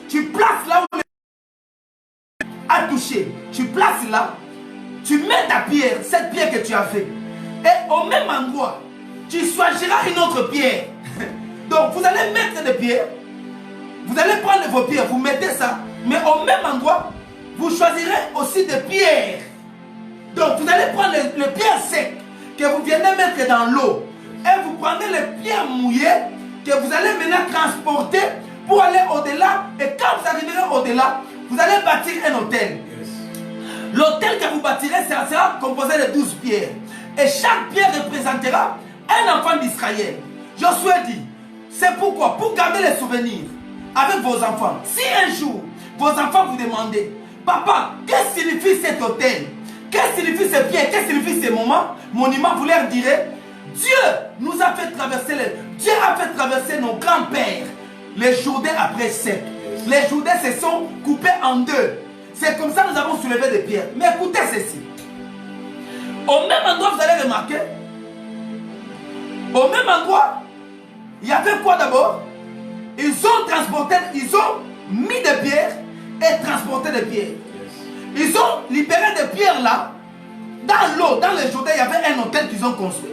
Tu places là où a touché. Tu places là. Tu mets ta pierre, cette pierre que tu as fait. Et au même endroit, tu choisiras une autre pierre. Donc vous allez mettre des pierres. Vous allez prendre vos pierres, vous mettez ça. Mais au même endroit, vous choisirez aussi des pierres. Donc vous allez prendre les pierres secs que vous venez mettre dans l'eau. Et vous prenez les pierres mouillées que vous allez maintenant transporter pour aller au-delà. Et quand vous arriverez au-delà, vous allez bâtir un hôtel. L'hôtel que vous bâtirez sera composé de 12 pierres. Et chaque pierre représentera un enfant d'Israël. Josué dit, c'est pourquoi, pour garder les souvenirs avec vos enfants. Si un jour, vos enfants vous demandent, papa, qu'est-ce que signifie cet hôtel? Qu'est-ce que signifie ces pierres? Qu'est-ce que signifie ces monuments? Vous leur direz, Dieu nous a fait traverser Dieu a fait traverser nos grands-pères les Jourdains après sec. Les Jourdains se sont coupés en deux. C'est comme ça que nous avons soulevé des pierres. Mais écoutez ceci. Au même endroit, vous allez remarquer, au même endroit, il y avait quoi d'abord? Ils ont mis des pierres et transporté des pierres. Ils ont libéré des pierres là. Dans l'eau, dans les Jourdains, il y avait un hôtel qu'ils ont construit.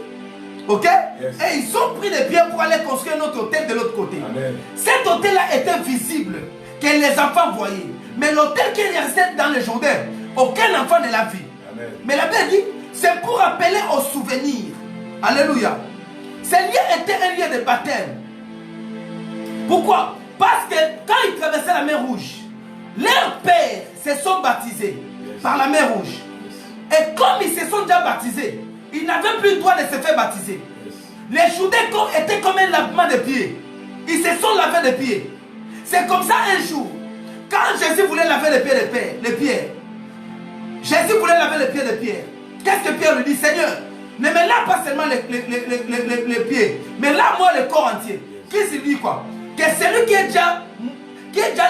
Ok? Yes. Et ils ont pris des pierres pour aller construire un autre hôtel de l'autre côté. Amen. Cet hôtel-là était visible, que les enfants voyaient. Mais l'hôtel qui est resté dans les Jourdains, aucun enfant ne l'a vu. Amen. Mais la Bible dit, c'est pour appeler au souvenir. Alléluia. Ce lieu était un lieu de baptême. Pourquoi? Parce que quand ils traversaient la mer Rouge, leurs pères se sont baptisés par la mer Rouge. Et comme ils se sont déjà baptisés, ils n'avaient plus le droit de se faire baptiser. Les Jourdains étaient comme un lavement de pieds. Ils se sont lavés les pieds. C'est comme ça un jour, quand Jésus voulait laver les pieds de Pierre, Jésus voulait laver les pieds de Pierre. Qu'est-ce que Pierre lui dit? Seigneur, ne me lave pas seulement les pieds, mais lave-moi le corps entier. Qu'est-ce qu'il dit quoi? Que celui qui est déjà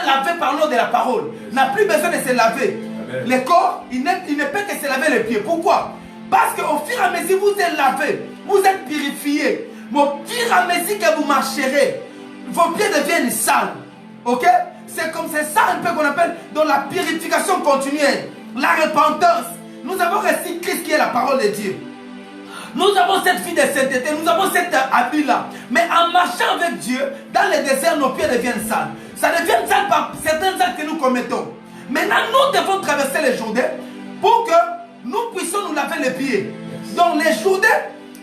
lavé par l'eau de la parole n'a plus besoin de se laver. Amen. Le corps, il ne peut que se laver les pieds. Pourquoi? Parce qu'au fur et à mesure vous êtes lavé, vous êtes purifié. Mais au fur et à mesure que vous marcherez, vos pieds deviennent sales. Ok? C'est comme c'est ça un peu qu'on appelle dans la purification continuelle, la repentance. Nous avons reçu Christ qui est la parole de Dieu. Nous avons cette vie de sainteté, nous avons cet habit-là. Mais en marchant avec Dieu, dans le désert, nos pieds deviennent sales. Ça devient sale par certains actes que nous commettons. Maintenant, nous devons traverser les Jourdains pour que nous puissions nous laver les pieds. Donc les Jourdains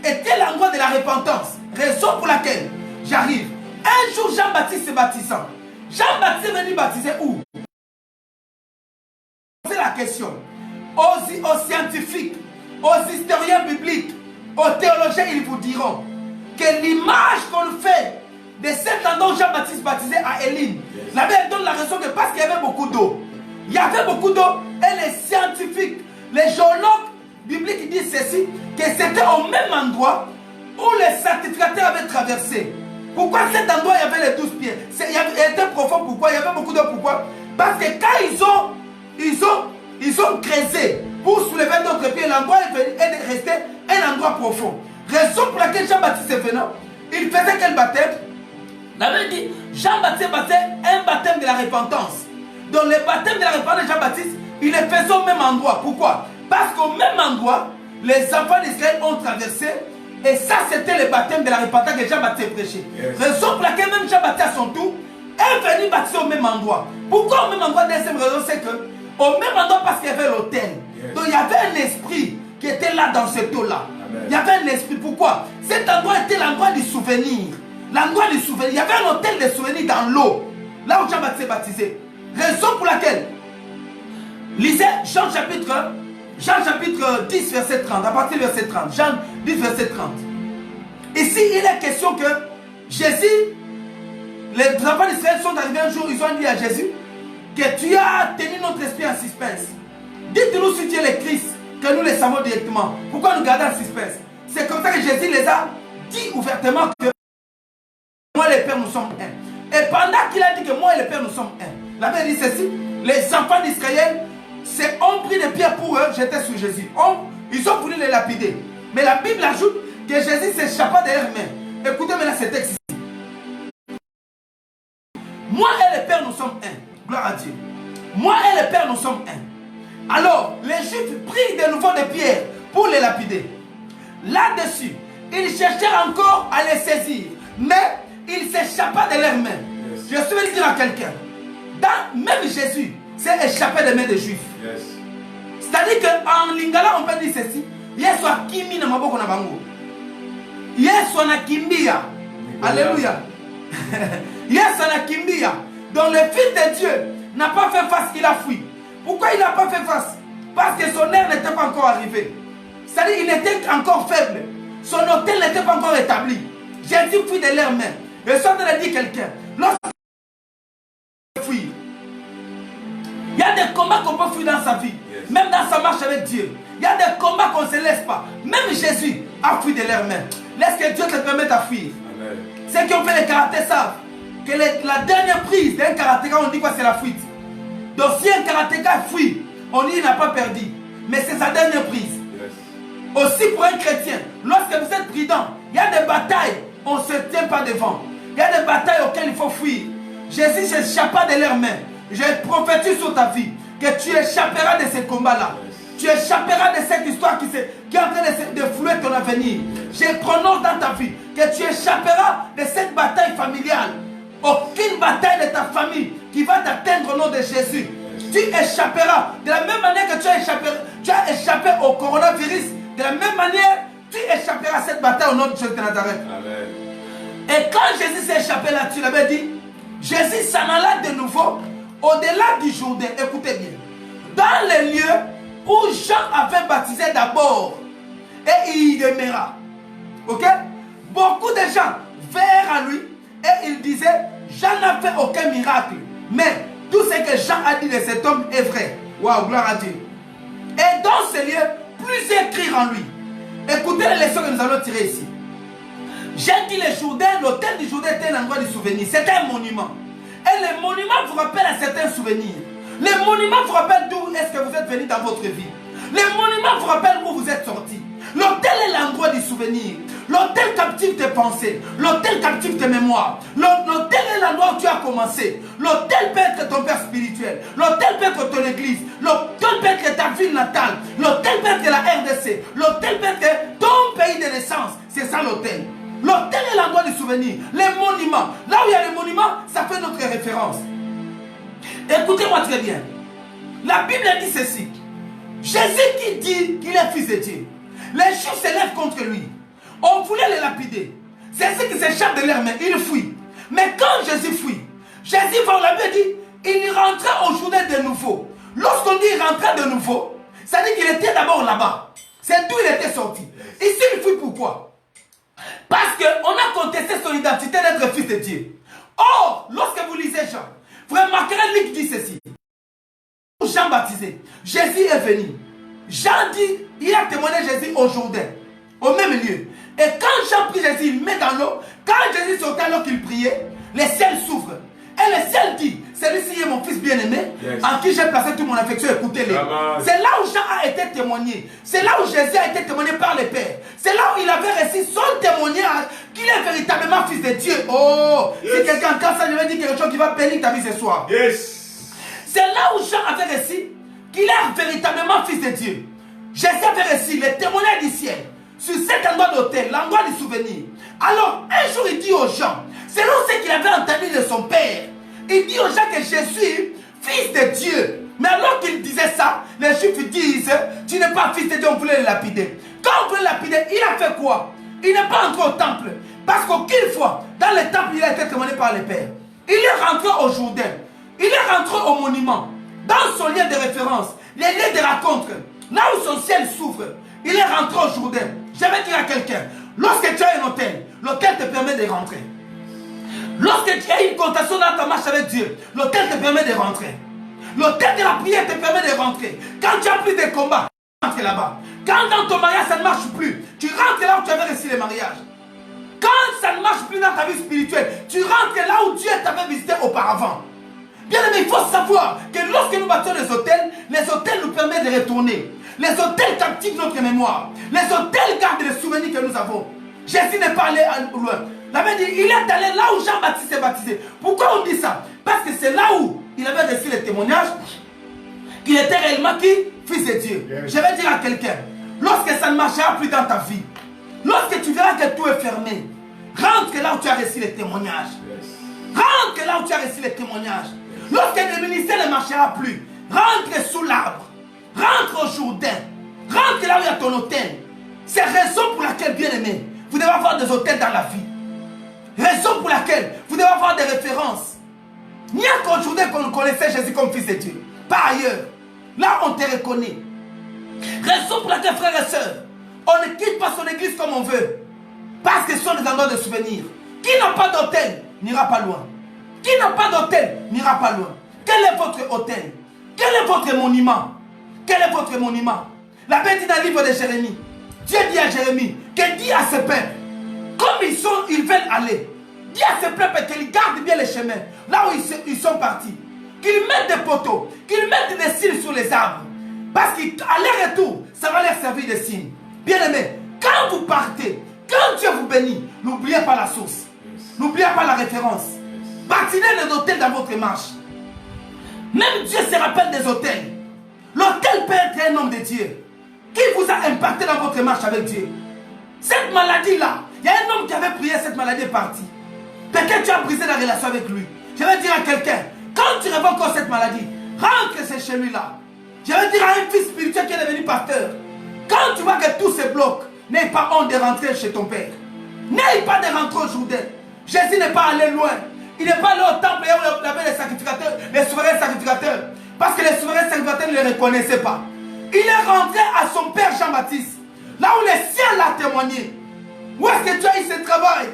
étaient l'endroit de la repentance. Raison pour laquelle J'arrive. Un jour, Jean-Baptiste est baptisant. Jean-Baptiste est venu baptiser où? C'est la question. Aux scientifiques, aux historiens bibliques, aux théologiens, ils vous diront que l'image qu'on fait de cet endroit où Jean-Baptiste baptisait à Éline, la Bible donne la raison que parce qu'il y avait beaucoup d'eau. Il y avait beaucoup d'eau et les scientifiques, les géologues bibliques disent ceci, que c'était au même endroit où les sacrificateurs avaient traversé. Pourquoi cet endroit il y avait les 12 pieds? Il était profond, pourquoi? Il y avait beaucoup d'eau, pourquoi? Parce que quand ils ont creusé pour soulever d'autres pieds, l'endroit est resté un endroit profond. Raison pour laquelle Jean-Baptiste est venu, il faisait quel baptême? La Bible dit, Jean-Baptiste baptisait un baptême de la repentance. Donc le baptême de la repentance de Jean-Baptiste, il le faisait au même endroit. Pourquoi? Parce qu'au même endroit, les enfants d'Israël ont traversé. Et ça, c'était le baptême de la repentance que Jean-Baptiste prêchait. Raison pour laquelle même Jean-Baptiste à son tour est venu baptiser au même endroit. Pourquoi au même endroit? Deuxième raison, c'est que au même endroit parce qu'il y avait l'autel. Donc il y avait un esprit qui était là dans cette eau-là. Il y avait un esprit. Pourquoi? Cet endroit était l'endroit du souvenir. L'endroit du souvenir. Il y avait un hôtel de souvenirs dans l'eau. Là où Jean-Baptiste est baptisé. Raison pour laquelle, lisez Jean chapitre 10 verset 30. À partir du verset 30. Jean 10 verset 30. Ici il est question que Jésus, les enfants d'Israël sont arrivés un jour. Ils ont dit à Jésus que tu as tenu notre esprit en suspense. Dites-nous si tu es le Christ, que nous le savons directement. Pourquoi nous gardons en suspense? C'est comme ça que Jésus les a dit ouvertement que moi et le Père nous sommes un. Et pendant qu'il a dit que moi et le Père nous sommes un, la Bible dit ceci, les enfants d'Israël ont pris des pierres pour eux, jeter sur Jésus. Ils ont voulu les lapider. Mais la Bible ajoute que Jésus s'échappa de leurs mains. Écoutez maintenant ce texte ici. Moi et le Père nous sommes un. Gloire à Dieu. Moi et le Père nous sommes un. Alors, les Juifs prirent de nouveau des pierres pour les lapider. Là-dessus, ils cherchèrent encore à les saisir. Mais ils s'échappa de leurs mains. Je suis dire à quelqu'un, même Jésus s'est échappé des mains des Juifs. C'est-à-dire qu'en lingala, on peut dire ceci. Yesu akimi na maboko na bango. Yesu anakimbia. Alléluia. Yesu anakimbia. Donc le Fils de Dieu n'a pas fait face, il a fui. Pourquoi il n'a pas fait face? Parce que son air n'était pas encore arrivé. C'est-à-dire qu'il était encore faible. Son hôtel n'était pas encore établi. Jésus fuit de leurs mains. Et ça te l'a dit quelqu'un. Lorsqu'il fuit, il y a des combats qu'on peut fuir dans sa vie. Même dans sa marche avec Dieu. Il y a des combats qu'on ne se laisse pas. Même Jésus a fui de leurs mains. Laisse que Dieu te permette de fuir. Ceux qui ont fait les karatés savent que la dernière prise d'un karatéka, on dit quoi? C'est la fuite. Donc si un karatéka fuit, on dit qu'il n'a pas perdu. Mais c'est sa dernière prise. Aussi pour un chrétien, lorsque vous êtes prudent, il y a des batailles, on ne se tient pas devant. Il y a des batailles auxquelles il faut fuir. Jésus s'échappa de leurs mains. Je prophétise sur ta vie que tu échapperas de ces combats-là. Tu échapperas de cette histoire qui est en train de flouer ton avenir. Je prononce dans ta vie que tu échapperas de cette bataille familiale. Aucune bataille de ta famille qui va t'atteindre au nom de Jésus. Tu échapperas. De la même manière que tu as échappé au coronavirus, de la même manière, tu échapperas à cette bataille au nom de Jésus de Nazareth. Et quand Jésus s'est échappé là-dessus, il avait dit, Jésus s'en alla de nouveau au-delà du Jourdain. Écoutez bien. Dans les lieux où Jean avait baptisé d'abord, et il y demeura. Ok? Beaucoup de gens vinrent à lui et ils disaient, Jean n'a fait aucun miracle. Mais tout ce que Jean a dit de cet homme est vrai. Waouh, gloire à Dieu. Et dans ces lieux, plusieurs crient en lui. Écoutez les leçons que nous allons tirer ici. J'ai dit le Jourdain, l'hôtel du Jourdain était un endroit de souvenir. C'était un monument. Et les monuments vous rappellent à certains souvenirs. Les monuments vous rappellent d'où est-ce que vous êtes venu dans votre vie. Les monuments vous rappellent où vous êtes sortis. L'hôtel est l'endroit du souvenir. L'hôtel captive tes pensées. L'hôtel captive tes mémoires. L'hôtel est l'endroit où tu as commencé. L'hôtel peut être ton père spirituel. L'hôtel peut être ton église. L'hôtel peut être ta ville natale. L'hôtel peut être la RDC. L'hôtel peut être ton pays de naissance. C'est ça l'hôtel. L'hôtel est l'endroit du souvenir. Les monuments. Là où il y a les monuments, ça fait notre référence. Écoutez-moi très bien. La Bible dit ceci. Jésus qui dit qu'il est fils de Dieu. Les Juifs s'élèvent contre lui. On voulait le lapider. C'est ce qui s'échappe de leurs mains, ils fuient. Mais quand Jésus fuit, Jésus, la Bible dit, il rentrait au journée de nouveau. Lorsqu'on dit il rentrait de nouveau, ça dit qu'il était d'abord là-bas. C'est d'où il était sorti. Ici, il fuit pourquoi? Parce qu'on a contesté son identité d'être fils de Dieu. Or, lorsque vous lisez Jean, vous remarquerez Luc dit ceci. Jean baptisé, Jésus est venu. Jean dit, il a témoigné Jésus au Jourdain, au même lieu. Et quand Jean prie Jésus, il met dans l'eau. Quand Jésus sortait alors qu'il priait, les ciels s'ouvrent. Et le ciel dit, celui-ci est mon fils bien-aimé, en qui j'ai placé toute mon affection, écoutez-le. C'est là où Jean a été témoigné. C'est là où Jésus a été témoigné par le Père. C'est là où il avait reçu son témoignage qu'il est véritablement fils de Dieu. Oh, si quelqu'un quand ça, je vais dire quelque chose qui va bénir ta vie ce soir. C'est là où Jean avait reçu qu'il est véritablement fils de Dieu. Jésus avait reçu le témoignage du ciel sur cet endroit d'autel, l'endroit du souvenir. Alors, un jour, il dit aux gens, selon ce qu'il avait entendu de son père, il dit aux gens que je suis fils de Dieu. Mais alors qu'il disait ça, les Juifs disent, tu n'es pas fils de Dieu, on voulait le lapider. Quand on voulait le lapider, il a fait quoi? Il n'est pas entré au temple. Parce qu'aucune fois, dans le temple, il a été témoigné par le Père. Il est rentré au Jourdain. Il est rentré au monument. Dans son lien de référence, les liens de rencontre, là où son ciel s'ouvre, il est rentré au Jourdain. Je vais dire à quelqu'un, lorsque tu as un hôtel, l'hôtel te permet de rentrer. Lorsque tu as une contention dans ta marche avec Dieu, l'hôtel te permet de rentrer. L'hôtel de la prière te permet de rentrer. Quand tu as plus de combats, tu rentres là-bas. Quand dans ton mariage ça ne marche plus, tu rentres là où tu avais réussi le mariage. Quand ça ne marche plus dans ta vie spirituelle, tu rentres là où Dieu t'avait visité auparavant. Bien aimé, il faut savoir que lorsque nous battons les hôtels nous permettent de retourner. Les hôtels captivent notre mémoire. Les hôtels gardent les souvenirs que nous avons. Jésus n'est pas allé loin. La Bible dit, il est allé là où Jean-Baptiste est baptisé. Pourquoi on dit ça? Parce que c'est là où il avait reçu le témoignage qu'il était réellement qui? Fils de Dieu. Je vais dire à quelqu'un, lorsque ça ne marchera plus dans ta vie, lorsque tu verras que tout est fermé, rentre là où tu as reçu le témoignage. Rentre là où tu as reçu le témoignage. Lorsque le ministère ne marchera plus, rentre sous l'arbre. Rentre au Jourdain. Rentre là où il y a ton hôtel. C'est raison pour laquelle, bien aimé, vous devez avoir des hôtels dans la vie. Raison pour laquelle vous devez avoir des références. Il n'y a qu'au Jourdain qu'on connaissait Jésus comme fils de Dieu. Pas ailleurs. Là, on te reconnaît. Raison pour laquelle, frères et sœurs, on ne quitte pas son église comme on veut. Parce que ce sont des endroits de souvenirs. Qui n'a pas d'hôtel n'ira pas loin. Qui n'a pas d'hôtel n'ira pas loin. Quel est votre hôtel? Quel est votre monument? Quel est votre monument? La Bible dit dans le livre de Jérémie, Dieu dit à Jérémie, que dit à ce peuple, comme ils veulent aller, dis à ce peuple qu'ils gardent bien les chemins, là où ils sont partis, qu'ils mettent des poteaux, qu'ils mettent des signes sur les arbres, parce qu'à leur retour, ça va leur servir de signe. Bien aimé, quand vous partez, quand Dieu vous bénit, n'oubliez pas la source, n'oubliez pas la référence. Bâtissez les hôtels dans votre marche. Même Dieu se rappelle des hôtels. L'hôtel peut être un homme de Dieu qui vous a impacté dans votre marche avec Dieu. Cette maladie-là, il y a un homme qui avait prié, cette maladie est partie. Peut-être tu as brisé la relation avec lui. Je vais dire à quelqu'un, quand tu rêves encore cette maladie, rentre chez lui-là. Je vais dire à un fils spirituel qui est devenu pasteur, quand tu vois que tout se bloque, n'aie pas honte de rentrer chez ton père. N'aie pas de rentrer au Jourdain. Jésus n'est pas allé loin. Il n'est pas allé au temple et où il avait les sacrificateurs, les souverains sacrificateurs. Parce que les souverains sacrificateurs ne les reconnaissaient pas. Il est rentré à son père Jean-Baptiste. Là où le ciel l'a témoigné. Où est-ce que tu as eu ce travail?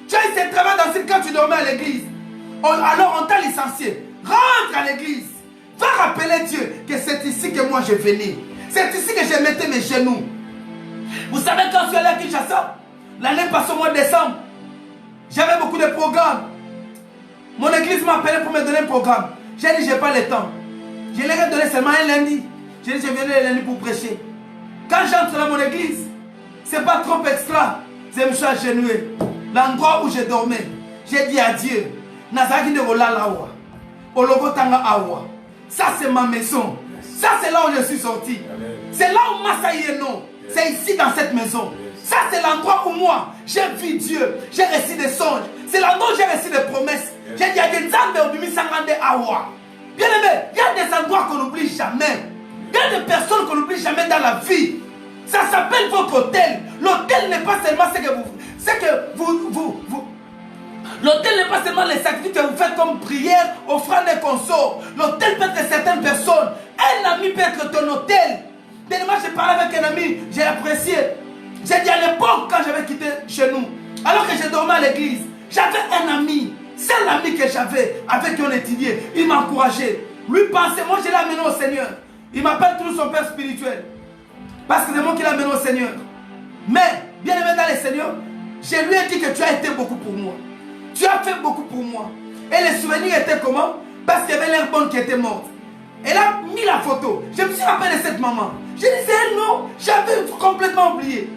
Tu as eu ce travail dans ce cas tu dormais à l'église. Alors on t'a licencié. Rentre à l'église. Va rappeler Dieu que c'est ici que moi je venais. C'est ici que je mettais mes genoux. Vous savez quand je suis allé à Kinshasa, l'année passée au mois de décembre, j'avais beaucoup de programmes. Mon église m'a appelé pour me donner un programme. J'ai dit, je n'ai pas le temps. Je leur ai donné seulement un lundi. J'ai dit, je viens le lundi pour prêcher. Quand j'entre dans mon église, ce n'est pas trop extra. Je me suis agenouillé. L'endroit où je dormais, j'ai dit à Dieu, Nazaki de Rolalawa, Ologotanga Awa. Ça, c'est ma maison. Ça, c'est là où je suis sorti. C'est là où Massaï est non. C'est ici, dans cette maison. Ça, c'est l'endroit où moi, j'ai vu Dieu. J'ai reçu des songes. C'est l'endroit où j'ai reçu des promesses. J'ai dit, il y a des âmes de Sangande Awa. Bien aimé, il y a des endroits qu'on n'oublie jamais. Il y a des personnes qu'on n'oublie jamais dans la vie. Ça s'appelle votre hôtel. L'hôtel n'est pas seulement ce que c'est que l'autel n'est pas seulement les sacrifices que vous faites comme prière, offrande et consort. L'autel peut être certaines personnes. Un ami peut être ton autel. Dernièrement, j'ai parlé avec un ami, j'ai apprécié. J'ai dit à l'époque, quand j'avais quitté chez nous, alors que je dormais à l'église, j'avais un ami. C'est l'ami que j'avais, avec qui on étudiait. Il m'a encouragé. Lui pensait, moi je l'ai amené au Seigneur. Il m'appelle toujours son père spirituel. Parce que c'est moi qui l'ai amené au Seigneur. Mais, bien aimé dans le Seigneur, je lui ai dit que tu as été beaucoup pour moi. Tu as fait beaucoup pour moi. Et les souvenirs étaient comment? Parce qu'il y avait l'air bonne qui était morte. Elle a mis la photo. Je me suis rappelé de cette maman. Je disais, elle non, j'avais complètement oublié.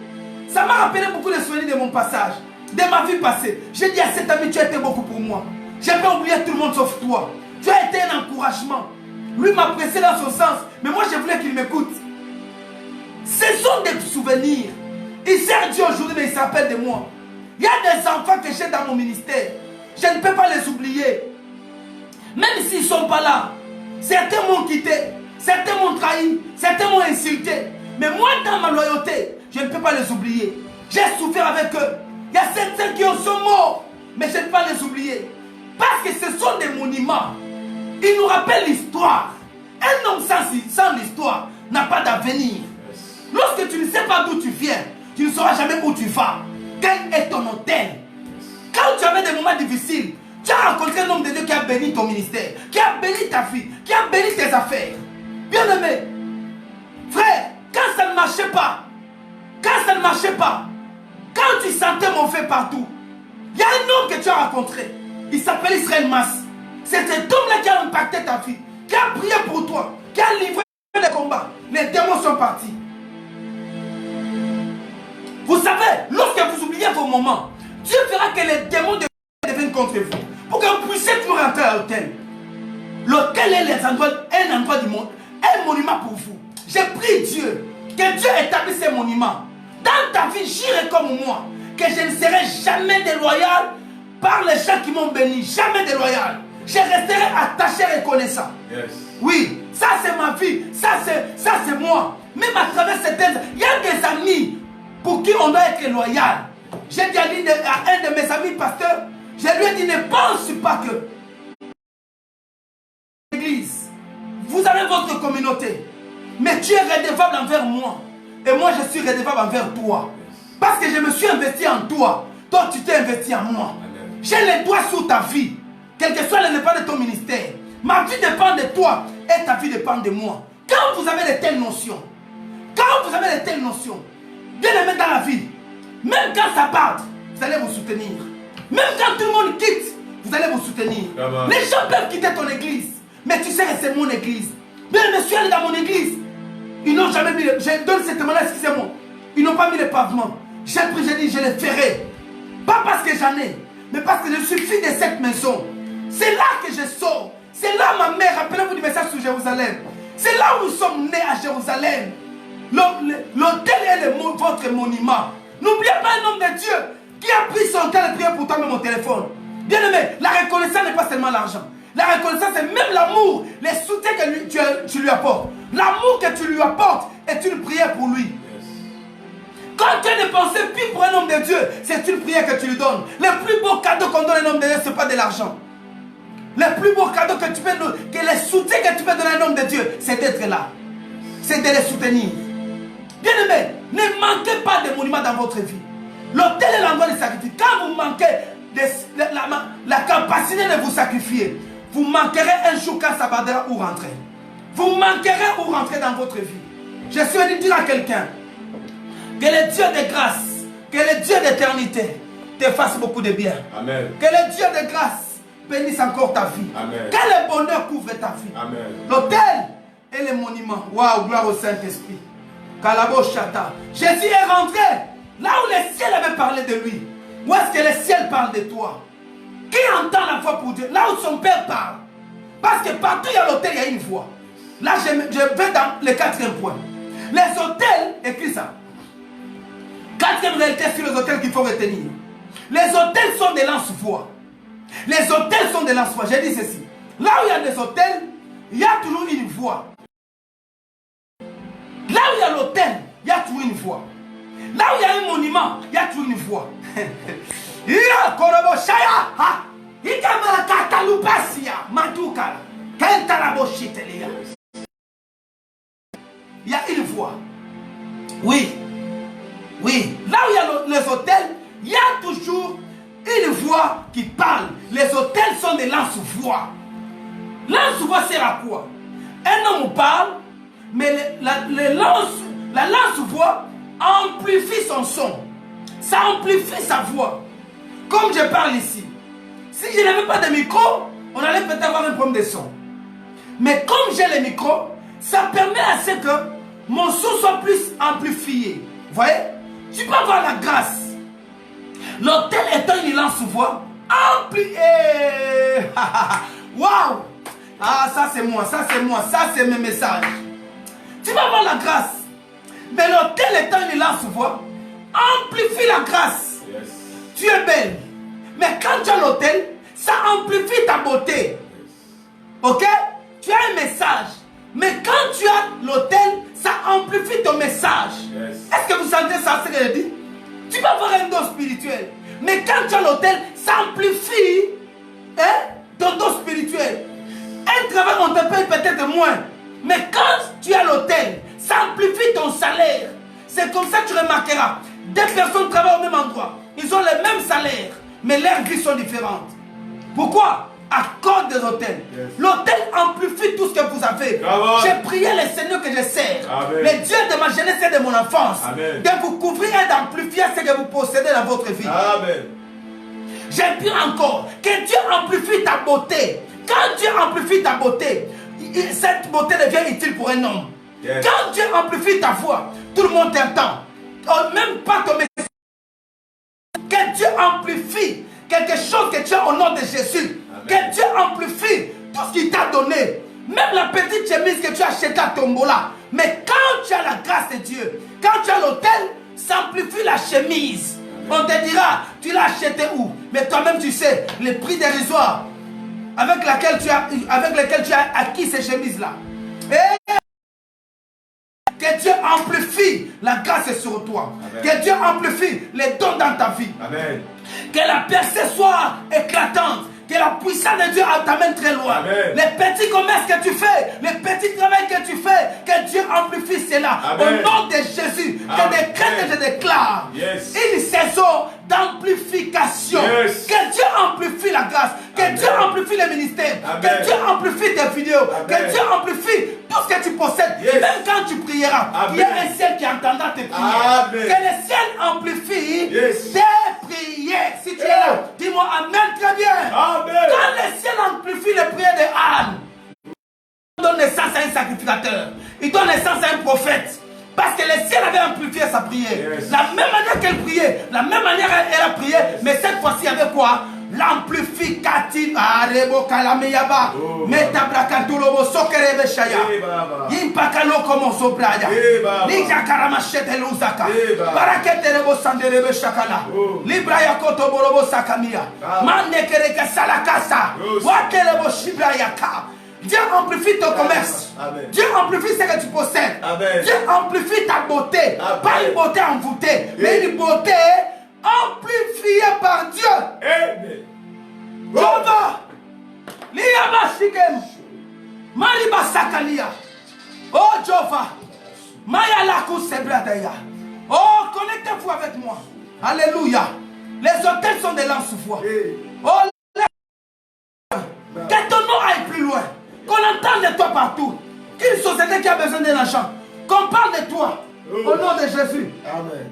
Ça m'a rappelé beaucoup de souvenirs de mon passage, de ma vie passée. J'ai dit à cet ami, tu as été beaucoup pour moi. J'ai pas oublié tout le monde sauf toi. Tu as été un encouragement. Lui m'a pressé dans son sens, mais moi je voulais qu'il m'écoute. Ce sont des souvenirs. Il sert Dieu aujourd'hui, mais il se rappelle de moi. Il y a des enfants que j'ai dans mon ministère. Je ne peux pas les oublier. Même s'ils ne sont pas là. Certains m'ont quitté. Certains m'ont trahi. Certains m'ont insulté. Mais moi, dans ma loyauté, je ne peux pas les oublier. J'ai souffert avec eux. Il y a certains qui sont morts. Mais je ne peux pas les oublier. Parce que ce sont des monuments. Ils nous rappellent l'histoire. Un homme sans l'histoire n'a pas d'avenir. Lorsque tu ne sais pas d'où tu viens, tu ne sauras jamais où tu vas. Quel est ton hôtel? Quand tu avais des moments difficiles, tu as rencontré un homme de Dieu qui a béni ton ministère, qui a béni ta vie, qui a béni tes affaires. Bien aimé, frère, quand ça ne marchait pas, quand tu sentais mauvais partout, il y a un homme que tu as rencontré. Il s'appelle Israël Mas. C'est cet homme-là qui a impacté ta vie, qui a prié pour toi, qui a livré des combats. Les démons sont partis. Vous savez, lorsque vous oubliez vos moments, Dieu fera que les démons deviennent contre vous. Pour que vous puissiez toujours rentrer à l'hôtel. L'hôtel est un endroit du monde, un monument pour vous. J'ai prié Dieu, que Dieu établisse ces monuments. Dans ta vie, j'irai comme moi, que je ne serai jamais déloyal par les gens qui m'ont béni. Jamais déloyal. Je resterai attaché et reconnaissant. Yes. Oui, ça c'est ma vie, ça c'est moi. Même à travers certaines... Il y a des amis pour qui on doit être loyal. J'ai dit à un de mes amis pasteurs, je lui ai dit, ne pense pas que l'église, vous avez votre communauté, mais tu es redevable envers moi. Et moi je suis redevable envers toi. Parce que je me suis investi en toi. Toi tu t'es investi en moi. J'ai les doigts sur ta vie. Quel que soit le dépend de ton ministère. Ma vie dépend de toi et ta vie dépend de moi. Quand vous avez de telles notions, bien aimé dans la vie, même quand ça part, vous allez vous soutenir. Même quand tout le monde quitte, vous allez vous soutenir. Les gens peuvent quitter ton église, mais tu sais que c'est mon église. Bien aimé, je suis allé dans mon église. Ils n'ont jamais mis, je donne cette témoignage, excusez-moi. Ils n'ont pas mis le pavement. J'ai pris, j'ai dit, je les ferai. Pas parce que j'en ai, mais parce que je suis fille de cette maison. C'est là que je sors. C'est là ma mère, rappelez-vous du message sur Jérusalem. C'est là où nous sommes nés à Jérusalem. L'autel est votre monument. N'oubliez pas un homme de Dieu qui a pris son temps de prier pour toi, même au téléphone. Bien aimé, la reconnaissance n'est pas seulement l'argent. La reconnaissance, c'est même l'amour, les soutiens que tu lui apportes. L'amour que tu lui apportes est une prière pour lui. Quand tu as dépensé puis pour un homme de Dieu, c'est une prière que tu lui donnes. Le plus beau cadeau qu'on donne à un homme de Dieu, ce n'est pas de l'argent. Le plus beau cadeau que tu peux donner, que les soutiens que tu peux donner à un homme de Dieu, c'est d'être là. C'est de les soutenir. Bien aimé, ne manquez pas de monuments dans votre vie. L'autel est l'endroit de sacrifice. Quand vous manquez la capacité de vous sacrifier, vous manquerez un jour quand ça va où rentrer. Vous manquerez où rentrer dans votre vie. Je suis venu dire à quelqu'un que le Dieu de grâce, que le Dieu d'éternité te fasse beaucoup de bien. Amen. Que le Dieu de grâce bénisse encore ta vie. Amen. Que le bonheur couvre ta vie. L'autel et les monuments. Waouh, gloire au Saint-Esprit. Kalabo Chata. Jésus est rentré là où le ciel avait parlé de lui. Où est-ce que le ciel parle de toi? Qui entend la voix pour Dieu? Là où son Père parle. Parce que partout il y a l'autel, il y a une voix. Là, je vais dans le quatrième point. Les hôtels, écris ça. Quatrième réalité sur les hôtels qu'il faut retenir. Les hôtels sont des lance-voix. Les hôtels sont des lance-voix. J'ai dit ceci. Là où il y a des hôtels, il y a toujours une voix. Là où il y a l'hôtel, il y a toujours une voix. Là où il y a un monument, il y a toujours une voix. Ira korobo shaya ha. Ikamala katalupasia matukala. Kentalaboshitelia. Il y a une voix. Oui. Oui. Là où il y a les hôtels, il y a toujours une voix qui parle. Les hôtels sont des lance-voix. Lance-voix sert à quoi? Un homme parle, mais la lance-voix amplifie son son. Ça amplifie sa voix. Comme je parle ici. Si je n'avais pas de micro, on allait peut-être avoir un problème de son. Mais comme j'ai le micro, ça permet à ce que mon son soit plus amplifié. Vous voyez? Tu peux avoir la grâce. L'hôtel étant une lance-voix amplifiée. Waouh! Ah, ça c'est moi, ça c'est moi, ça c'est mes messages. Tu vas avoir la grâce. Mais l'hôtel étant une lance-voix, amplifie la grâce. Yes. Tu es belle. Mais quand tu as l'hôtel, ça amplifie ta beauté. Yes. Ok? Tu as un message. Mais quand tu as l'hôtel, ça amplifie ton message. Yes. Est-ce que vous sentez ça, ce que je dis? Tu vas avoir un don spirituel. Mais quand tu as l'hôtel, ça amplifie ton don spirituel. Un travail, on te paye peut-être moins. Mais quand tu as l'hôtel, ça amplifie ton salaire. C'est comme ça que tu remarqueras. Deux personnes travaillent au même endroit. Ils ont le même salaire. Mais leurs vies sont différentes. Pourquoi? À cause des hôtels. Yes. L'hôtel amplifie tout ce que vous avez. J'ai prié le Seigneur que je sers. Amen. Le Dieu de ma jeunesse et de mon enfance. Amen. De vous couvrir et d'amplifier ce que vous possédez dans votre vie. Amen. J'ai pris encore que Dieu amplifie ta beauté. Quand Dieu amplifie ta beauté, cette beauté devient utile pour un homme. Yes. Quand Dieu amplifie ta voix, tout le monde t'entend. Même pas ton message. Que Dieu amplifie quelque chose que tu as au nom de Jésus. Amen. Que Dieu amplifie tout ce qu'il t'a donné. Même la petite chemise que tu as achetée à Tombola. Mais quand tu as la grâce de Dieu, quand tu as l'hôtel, ça amplifie la chemise. Amen. On te dira, tu l'as acheté où? Mais toi-même tu sais, le prix dérisoire avec lequel tu as acquis ces chemises-là. Que Dieu amplifie la grâce sur toi. Amen. Que Dieu amplifie les dons dans ta vie. Amen. Que la percée soit éclatante. Que la puissance de Dieu t'amène très loin. Amen. Les petits commerces que tu fais, les petits travaux que tu fais, que Dieu amplifie cela. Amen. Au nom de Jésus, je décrète et je déclare une saison d'amplification. Yes. Que Dieu amplifie la grâce. Que Amen. Dieu amplifie le ministère. Amen. Que Dieu amplifie tes vidéos. Amen. Que Dieu amplifie tout ce que tu possèdes. Yes. Même quand tu prieras, Amen. Il y a un ciel qui entendra tes prières. Amen. Que le ciel amplifie tes prières. Si tu es là, dis-moi Amen très bien. Amen. Quand le ciel amplifie les prières de Anne, il donne naissance à un sacrificateur. Il donne naissance à un prophète. Parce que le ciel avait amplifié sa prière. Yes. La même manière qu'elle priait, la même manière elle a prié, mais cette fois-ci, il y avait quoi? L'amplificatif. Arebo kalameyaba. Metabracatulobo sokerebe shaya. Impakalo como sobraya. Lija karamachete luzaka. Barakete rebo sanderebe shakala. Libraya kotoborobo sakamia. Manekereka salakasa. Wakelebo shibrayaka. Dieu amplifie ton commerce. Amen. Dieu amplifie ce que tu possèdes. Amen. Dieu amplifie ta beauté. Amen. Pas une beauté envoûtée, mais une beauté amplifiée par Dieu. Amen. Jova, Liaba Shikem, Mariba Sakalia. Oh Jova, Maya Lakou Sebradaya. Oh, connectez-vous avec moi. Alléluia. Les hôtels sont des lance-voix. Oh, que ton nom aille plus loin. Qu'on entende de toi partout. Qu'une société qui a besoin d'un argent, qu'on parle de toi. Au nom de Jésus. Amen.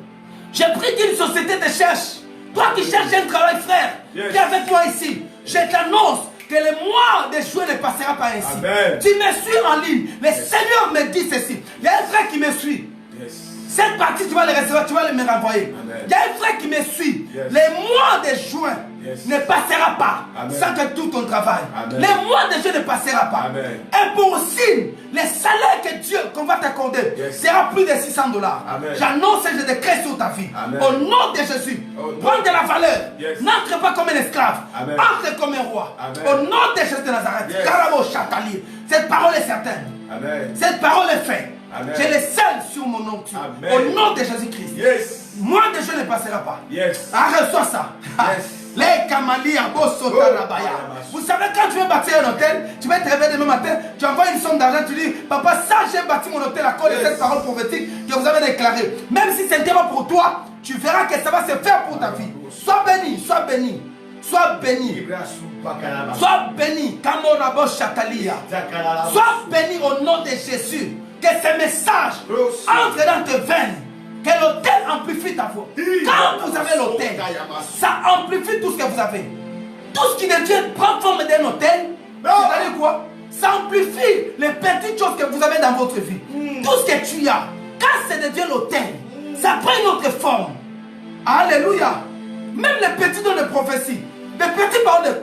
J'ai pris qu'une société te cherche. Toi qui cherches un travail, frère, qui est avec toi ici. Je t'annonce que le mois de juin ne passera pas ainsi. Amen. Tu me suis en ligne. Le Seigneur me dit ceci. Il y a un frère qui me suit. Cette partie, tu vas le recevoir, tu vas me renvoyer. Il y a un frère qui me suit. Le mois de juin ne passera pas. Amen. Sans que tout ton travail. Amen. Le mois de juin ne passera pas. Amen. Et pour signe, le salaire que Dieu qu'on va t'accorder sera plus de $600. J'annonce et je décrète sur ta vie. Amen. Au nom de Jésus, prends de la valeur. N'entre pas comme un esclave. Amen. Entre comme un roi. Amen. Au nom de Jésus de Nazareth. Cette parole est certaine. Amen. Cette parole est faite. J'ai le seul sur mon nom. Au nom de Jésus-Christ. Moins de jeu ne passera pas. Yes. Reçois ça. Yes. Les Kamali à Bosotarabaya. Vous savez, quand tu veux bâtir un hôtel, tu vas te réveiller demain matin, tu envoies une somme d'argent, tu dis, papa, ça j'ai bâti mon hôtel à cause de cette parole prophétique que vous avez déclarée. Même si c'est pas pour toi, tu verras que ça va se faire pour ta vie. Sois béni, sois béni. Sois béni. Sois béni. Kamorabo Shakalia. Sois béni au nom de Jésus. Que ce message entre dans tes veines. Que l'autel amplifie ta voix. Quand vous avez l'autel, ça amplifie tout ce que vous avez. Tout ce qui devient prend forme d'un autel, c'est-à-dire quoi? Ça amplifie les petites choses que vous avez dans votre vie. Tout ce que tu as, quand ça devient l'autel, ça prend une autre forme. Alléluia. Même les petits dons de prophétie, les petits paroles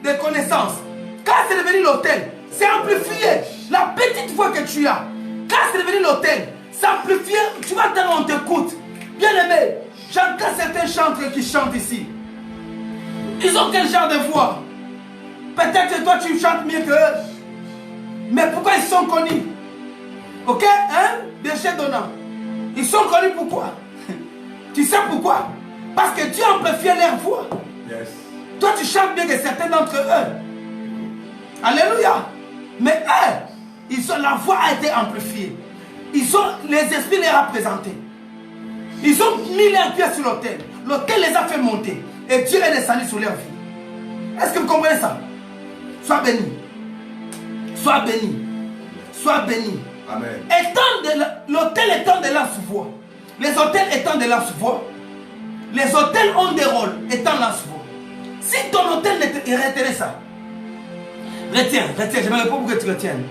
de connaissances, quand c'est devenu l'autel, c'est amplifié. La petite voix que tu as, quand c'est devenu l'autel, c'est amplifié. Tu vas dire on t'écoute. Bien aimé, j'entends certains chanteurs qui chantent ici. Ils ont quel genre de voix? Peut-être que toi tu chantes mieux qu'eux. Mais pourquoi ils sont connus? Ok? Hein? Déchet donnant. Ils sont connus pourquoi? Tu sais pourquoi? Parce que Dieu a amplifié leur voix. Yes. Toi tu chantes mieux que certains d'entre eux. Alléluia. Mais eux, la voix a été amplifiée. Les esprits les ont représentés. Ils ont mis leurs pieds sur l'autel. L'autel les a fait monter. Et Dieu est descendu sur leur vie. Est-ce que vous comprenez ça? Sois béni. Sois béni. Sois béni. Amen. L'autel étant de lance-voix. Les autels étant de lance-voix. Les autels ont des rôles étant lance-voix. Si ton autel retenait ça, retiens, j'aimerais pas pour que tu retiennes.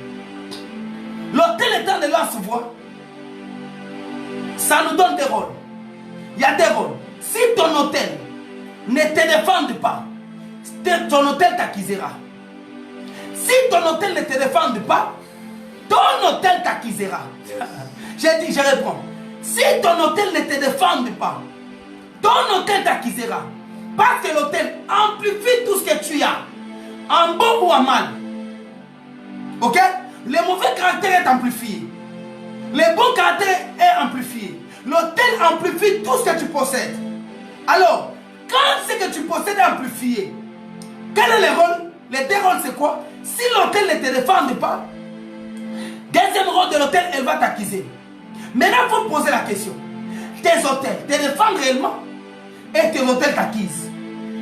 L'autel étant de lance-voix, ça nous donne des rôles. Il y a des rôles. Si ton autel ne te défend pas, ton autel t'accusera. Si ton autel ne te défend pas, ton autel t'accusera. J'ai dit, je réponds. Si ton autel ne te défend pas, ton autel t'accusera. Parce que l'autel amplifie tout ce que tu as, en bon ou en mal. Ok? Le mauvais caractère est amplifié. Le bon caractère est amplifié. L'autel amplifie tout ce que tu possèdes. Alors, quand ce que tu possèdes est amplifié, quel est le rôle? Les deux rôles, c'est quoi? Si l'autel ne te défend pas, deuxième rôle de l'autel, elle va t'accuser. Maintenant, il faut poser la question. Tes autels te défendent réellement et tes autels t'accusent.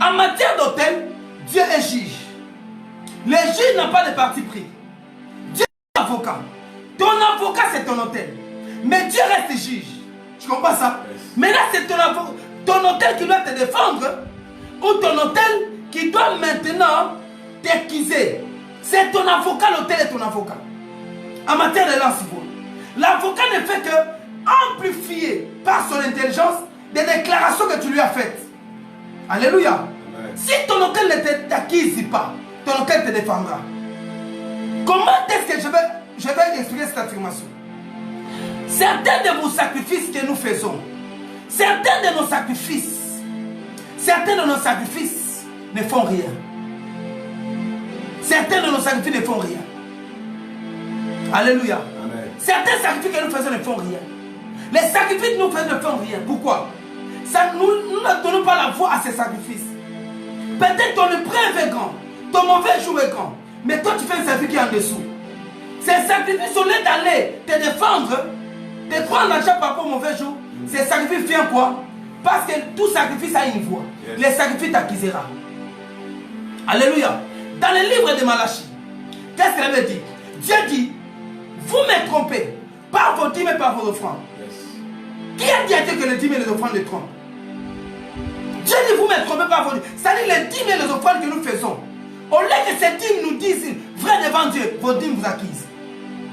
En matière d'autel, Dieu est juge. Le juge n'a pas de parti pris. Dieu est avocat. Ton avocat, c'est ton autel. Mais Dieu reste juge. Tu comprends ça? Maintenant, c'est ton autel qui doit te défendre ou ton autel qui doit maintenant t'accuser. C'est ton avocat, l'autel est ton avocat. En matière de lance-voix, l'avocat ne fait que amplifier par son intelligence des déclarations que tu lui as faites. Alléluia. Amen. Si ton autel ne t'accuse pas, ton autel te défendra. Comment est-ce que je vais expliquer cette affirmation? Certains de vos sacrifices que nous faisons, certains de nos sacrifices ne font rien. Certains de nos sacrifices ne font rien. Alléluia. Amen. Certains sacrifices que nous faisons ne font rien. Les sacrifices que nous faisons ne font rien. Pourquoi? Nous ne donnons pas la voix à ces sacrifices. Peut-être ton épreuve est grand, ton mauvais jour est grand, mais toi tu fais un sacrifice qui est en dessous. Ces sacrifices, au lieu d'aller te défendre, de prendre l'argent par rapport au mauvais jour, ces sacrifices viennent quoi? Parce que tout sacrifice a une voix. Yes. Les sacrifices t'accusera. Alléluia. Dans le livre de Malachie, qu'est-ce qu'elle avait dit? Dieu dit, vous me trompez par vos dîmes et par vos offrandes. Yes. Qui a dit à Dieu que les dîmes et les offrandes les trompent? Dieu dit, vous me trompez par vos dîmes. C'est-à-dire les dîmes et les offrandes que nous faisons. Au lieu que ces dîmes nous disent, vrai devant Dieu, vos dîmes vous accusent.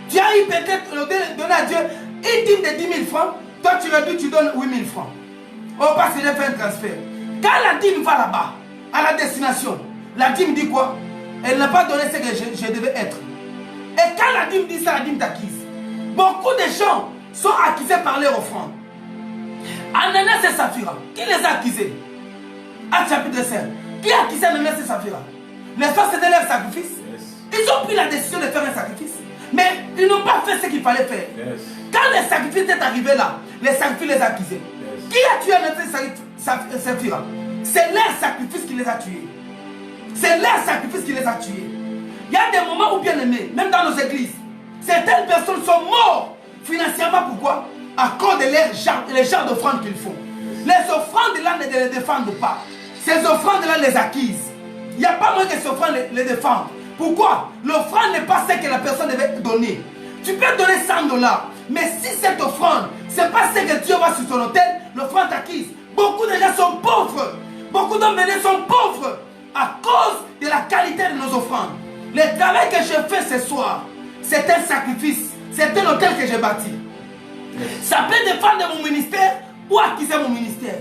Tu as eu peut-être donné à Dieu une dîme de 10 000 francs, toi tu réduis, tu donnes 8 000 francs. Oh, parce que j'ai fait un transfert. Quand la dîme va là-bas, à la destination, la dîme dit quoi? Elle n'a pas donné ce que je devais être. Et quand la dîme dit ça, la dîme t'accuse. Beaucoup de gens sont accusés par leur offrande. Ananias et Saphira, qui les a accusés? Acte chapitre 5. Qui a accusé Ananias et Saphira? Les femmes, c'était leur sacrifice. Yes. Ils ont pris la décision de faire un sacrifice. Mais ils n'ont pas fait ce qu'il fallait faire. Yes. Quand les sacrifices est arrivé là, les sacrifices les accusaient. Yes. Qui a tué notre Saphira? C'est leur sacrifice qui les a tués. C'est leur sacrifice qui les a tués. Il y a des moments où, bien aimés, même dans nos églises, certaines personnes sont mortes financièrement. Pourquoi? À cause de les genres d'offrandes qu'ils font. Les offrandes là ne les défendent pas. Ces offrandes là les acquises. Il n'y a pas moyen que ces offrandes les défendent. Pourquoi? L'offrande n'est pas ce que la personne devait donner. Tu peux donner $100, mais si cette offrande, ce n'est pas ce que Dieu voit sur son autel, l'offrande acquise. Beaucoup de gens sont pauvres. Beaucoup d'hommes bénis sont pauvres à cause de la qualité de nos offrandes. Le travail que je fais ce soir, c'est un sacrifice. C'est un hôtel que j'ai bâti. Ça peut défendre mon ministère ou acquiser mon ministère.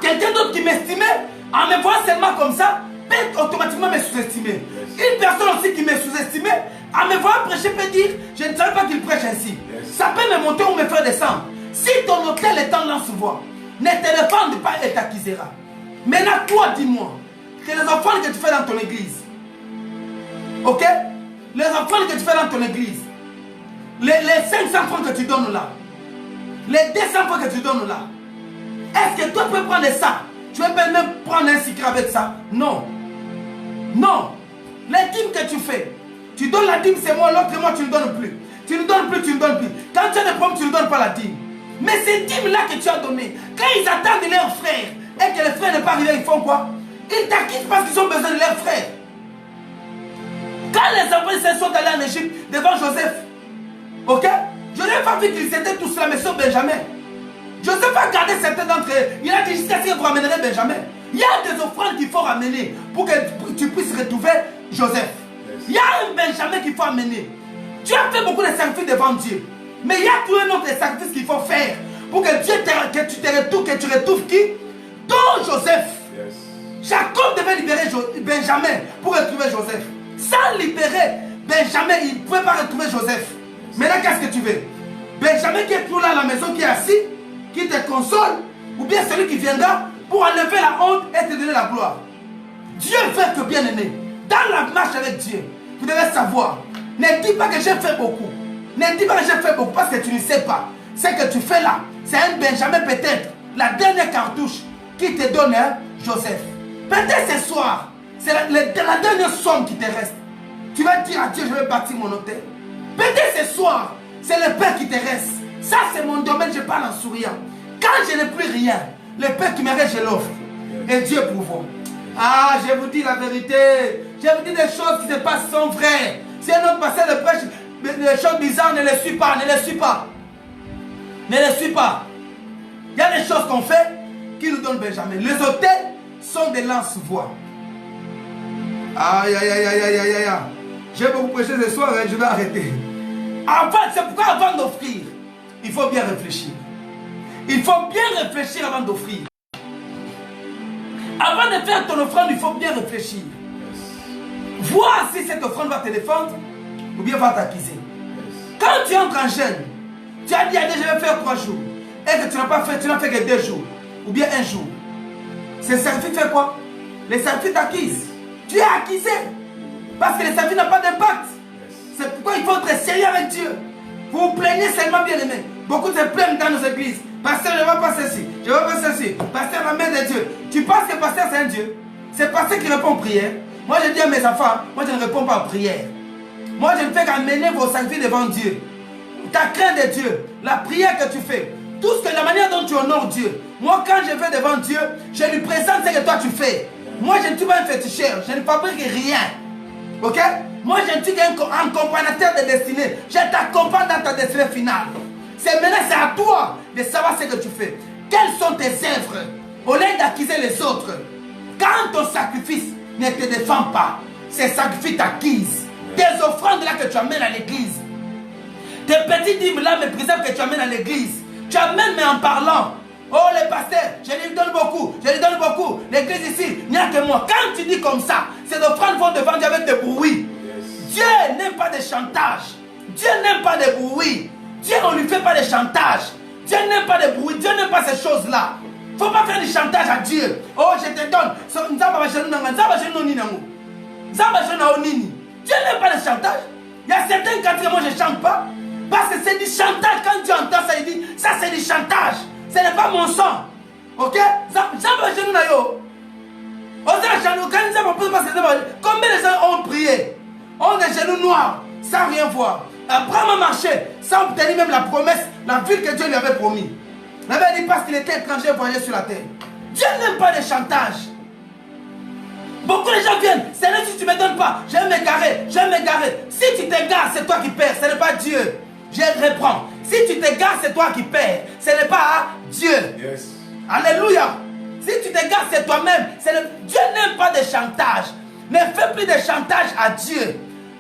Quelqu'un d'autre qui m'estimait, en me voyant seulement comme ça, peut automatiquement me sous-estimer. Une personne aussi qui me sous-estimait, en me voyant prêcher, peut dire, je ne savais pas qu'il prêche ainsi. Ça peut me monter ou me faire descendre. Si ton hôtel est en lance-voix, ne te défende pas et t'acquisera. Maintenant, toi, dis-moi, que les offrandes que tu fais dans ton église, ok? Les offrandes que tu fais dans ton église, les 500 francs que tu donnes là, les 200 francs que tu donnes là, est-ce que toi tu peux prendre ça? Tu peux même prendre un sucre avec ça? Non. Non. Les dîmes que tu fais, tu donnes la dîme, c'est moi, l'autre mois tu ne donnes plus. Tu ne donnes plus, tu ne donnes plus. Quand tu as des problèmes, tu ne donnes pas la dîme. Mais ces dîmes-là que tu as données, quand ils attendent leurs frères et que les frères n'est pas arrivé, ils font quoi? Ils t'acquittent parce qu'ils ont besoin de leurs frères. Quand les enfants se sont allés en Égypte devant Joseph, ok? Joseph a vu qu'ils étaient tous là, mais sauf Benjamin. Joseph a gardé certains d'entre eux. Il a dit jusqu'à ce que vous ramènerez Benjamin. Il y a des offrandes qu'il faut ramener pour que tu puisses retrouver Joseph. Il y a un Benjamin qu'il faut amener. Tu as fait beaucoup de sacrifices devant Dieu. Mais il y a tout un autre sacrifice qu'il faut faire pour que Dieu que tu retrouves qui? Ton Joseph. Jacob devait libérer Benjamin pour retrouver Joseph. Sans libérer Benjamin, il ne pouvait pas retrouver Joseph. Maintenant, qu'est-ce que tu veux? Benjamin qui est toujours là à la maison, qui est assis, qui te console, ou bien celui qui viendra pour enlever la honte et te donner la gloire. Dieu veut que, bien aimé, dans la marche avec Dieu, vous devez savoir, ne dis pas que j'ai fait beaucoup. Ne dis pas que j'ai fait beaucoup parce que tu ne sais pas. Ce que tu fais là, c'est un Benjamin peut-être, la dernière cartouche qui te donne Joseph. Peut-être ce soir, c'est la dernière somme qui te reste. Tu vas dire à Dieu, je vais bâtir mon hôtel. Peut-être ce soir, c'est le pain qui te reste. Ça, c'est mon domaine, je parle en souriant. Quand je n'ai plus rien, le pain qui me reste, je l'offre. Et Dieu pourvoit. Ah, je vous dis la vérité. Je vous dis des choses qui se passent sont vraies. Si un autre pasteur de prêche, des choses bizarres, ne les suis pas, ne les suis pas. Ne les suis pas. Il y a des choses qu'on fait qui nous donnent Benjamin. Les hôtels sont des lance-voix. Aïe, aïe, aïe, aïe, aïe, aïe, aïe. J'ai beaucoup prêché ce soir et je vais arrêter. C'est pourquoi avant d'offrir, il faut bien réfléchir. Il faut bien réfléchir avant d'offrir. Avant de faire ton offrande, il faut bien réfléchir. Voir si cette offrande va te défendre ou bien va t'acquiser. Quand tu entres en jeûne, tu as dit, je vais faire 3 jours. Et que tu n'as pas fait, tu n'as fait que 2 jours. Ou bien 1 jour. Ce sacrifice fait quoi? Les sacrifices t'acquisent. Tu es acquisé. Parce que les sacrifices n'ont pas d'impact. C'est pourquoi il faut être sérieux avec Dieu. Vous vous plaignez seulement, bien aimé. Beaucoup se plaignent dans nos églises. Pasteur, je ne vais pas ceci. Je ne vais pas ceci. Pasteur, la main de Dieu. Tu penses que pasteur, c'est un Dieu? C'est pasteur qui répond aux prières. Moi, je dis à mes enfants, moi, je ne réponds pas aux prières. Moi, je ne fais qu'amener vos sacrifices devant Dieu. Ta crainte de Dieu, la prière que tu fais, tout ce que la manière dont tu honores Dieu. Moi, quand je vais devant Dieu, je lui présente ce que toi tu fais. Moi, je ne suis pas un féticheur. Je ne fabrique rien. Ok? Moi, je ne suis qu'un accompagnateur de destinée. Je t'accompagne dans ta destinée finale. C'est maintenant, c'est à toi de savoir ce que tu fais. Quelles sont tes œuvres? Au lieu d'acquiser les autres. Quand ton sacrifice ne te défend pas, ces sacrifices t'acquisent. Tes offrandes là que tu amènes à l'église. Tes petits dîmes là, mes préceptes que tu amènes à l'église. Tu amènes, mais en parlant. Oh, les pasteurs, je lui donne beaucoup. Je lui donne beaucoup. L'église ici, il n'y a que moi. Quand tu dis comme ça, ces offrandes vont devant Dieu avec des bruits. Dieu n'aime pas de chantage. Dieu n'aime pas de bruit. Dieu, on ne lui fait pas de chantage. Dieu n'aime pas de bruit. Dieu n'aime pas ces choses-là. Il ne faut pas faire du chantage à Dieu. Oh, je te donne. Dieu n'aime pas le chantage. Il y a certains quartiers, moi je ne chante pas. Parce que c'est du chantage. Quand Dieu entend ça, il dit, ça c'est du chantage. Ce n'est pas mon sang. Ok? Combien de gens ont prié, ont des genoux noirs, sans rien voir. Abraham a marché, sans obtenir même la promesse, la ville que Dieu lui avait promis. Il avait dit parce qu'il était étranger, voyagé sur la terre. Dieu n'aime pas les chantages. Beaucoup de gens viennent, Seigneur, si tu ne me donnes pas, je vais m'égarer, je vais m'égarer. Si tu t'égares, c'est toi qui perds, ce n'est pas Dieu. Je reprends. Si tu t'égares, c'est toi qui perds, ce n'est pas Dieu. Yes. Alléluia. Si tu t'égares, c'est toi-même. Dieu n'aime pas des chantages. Ne fais plus de chantage à Dieu.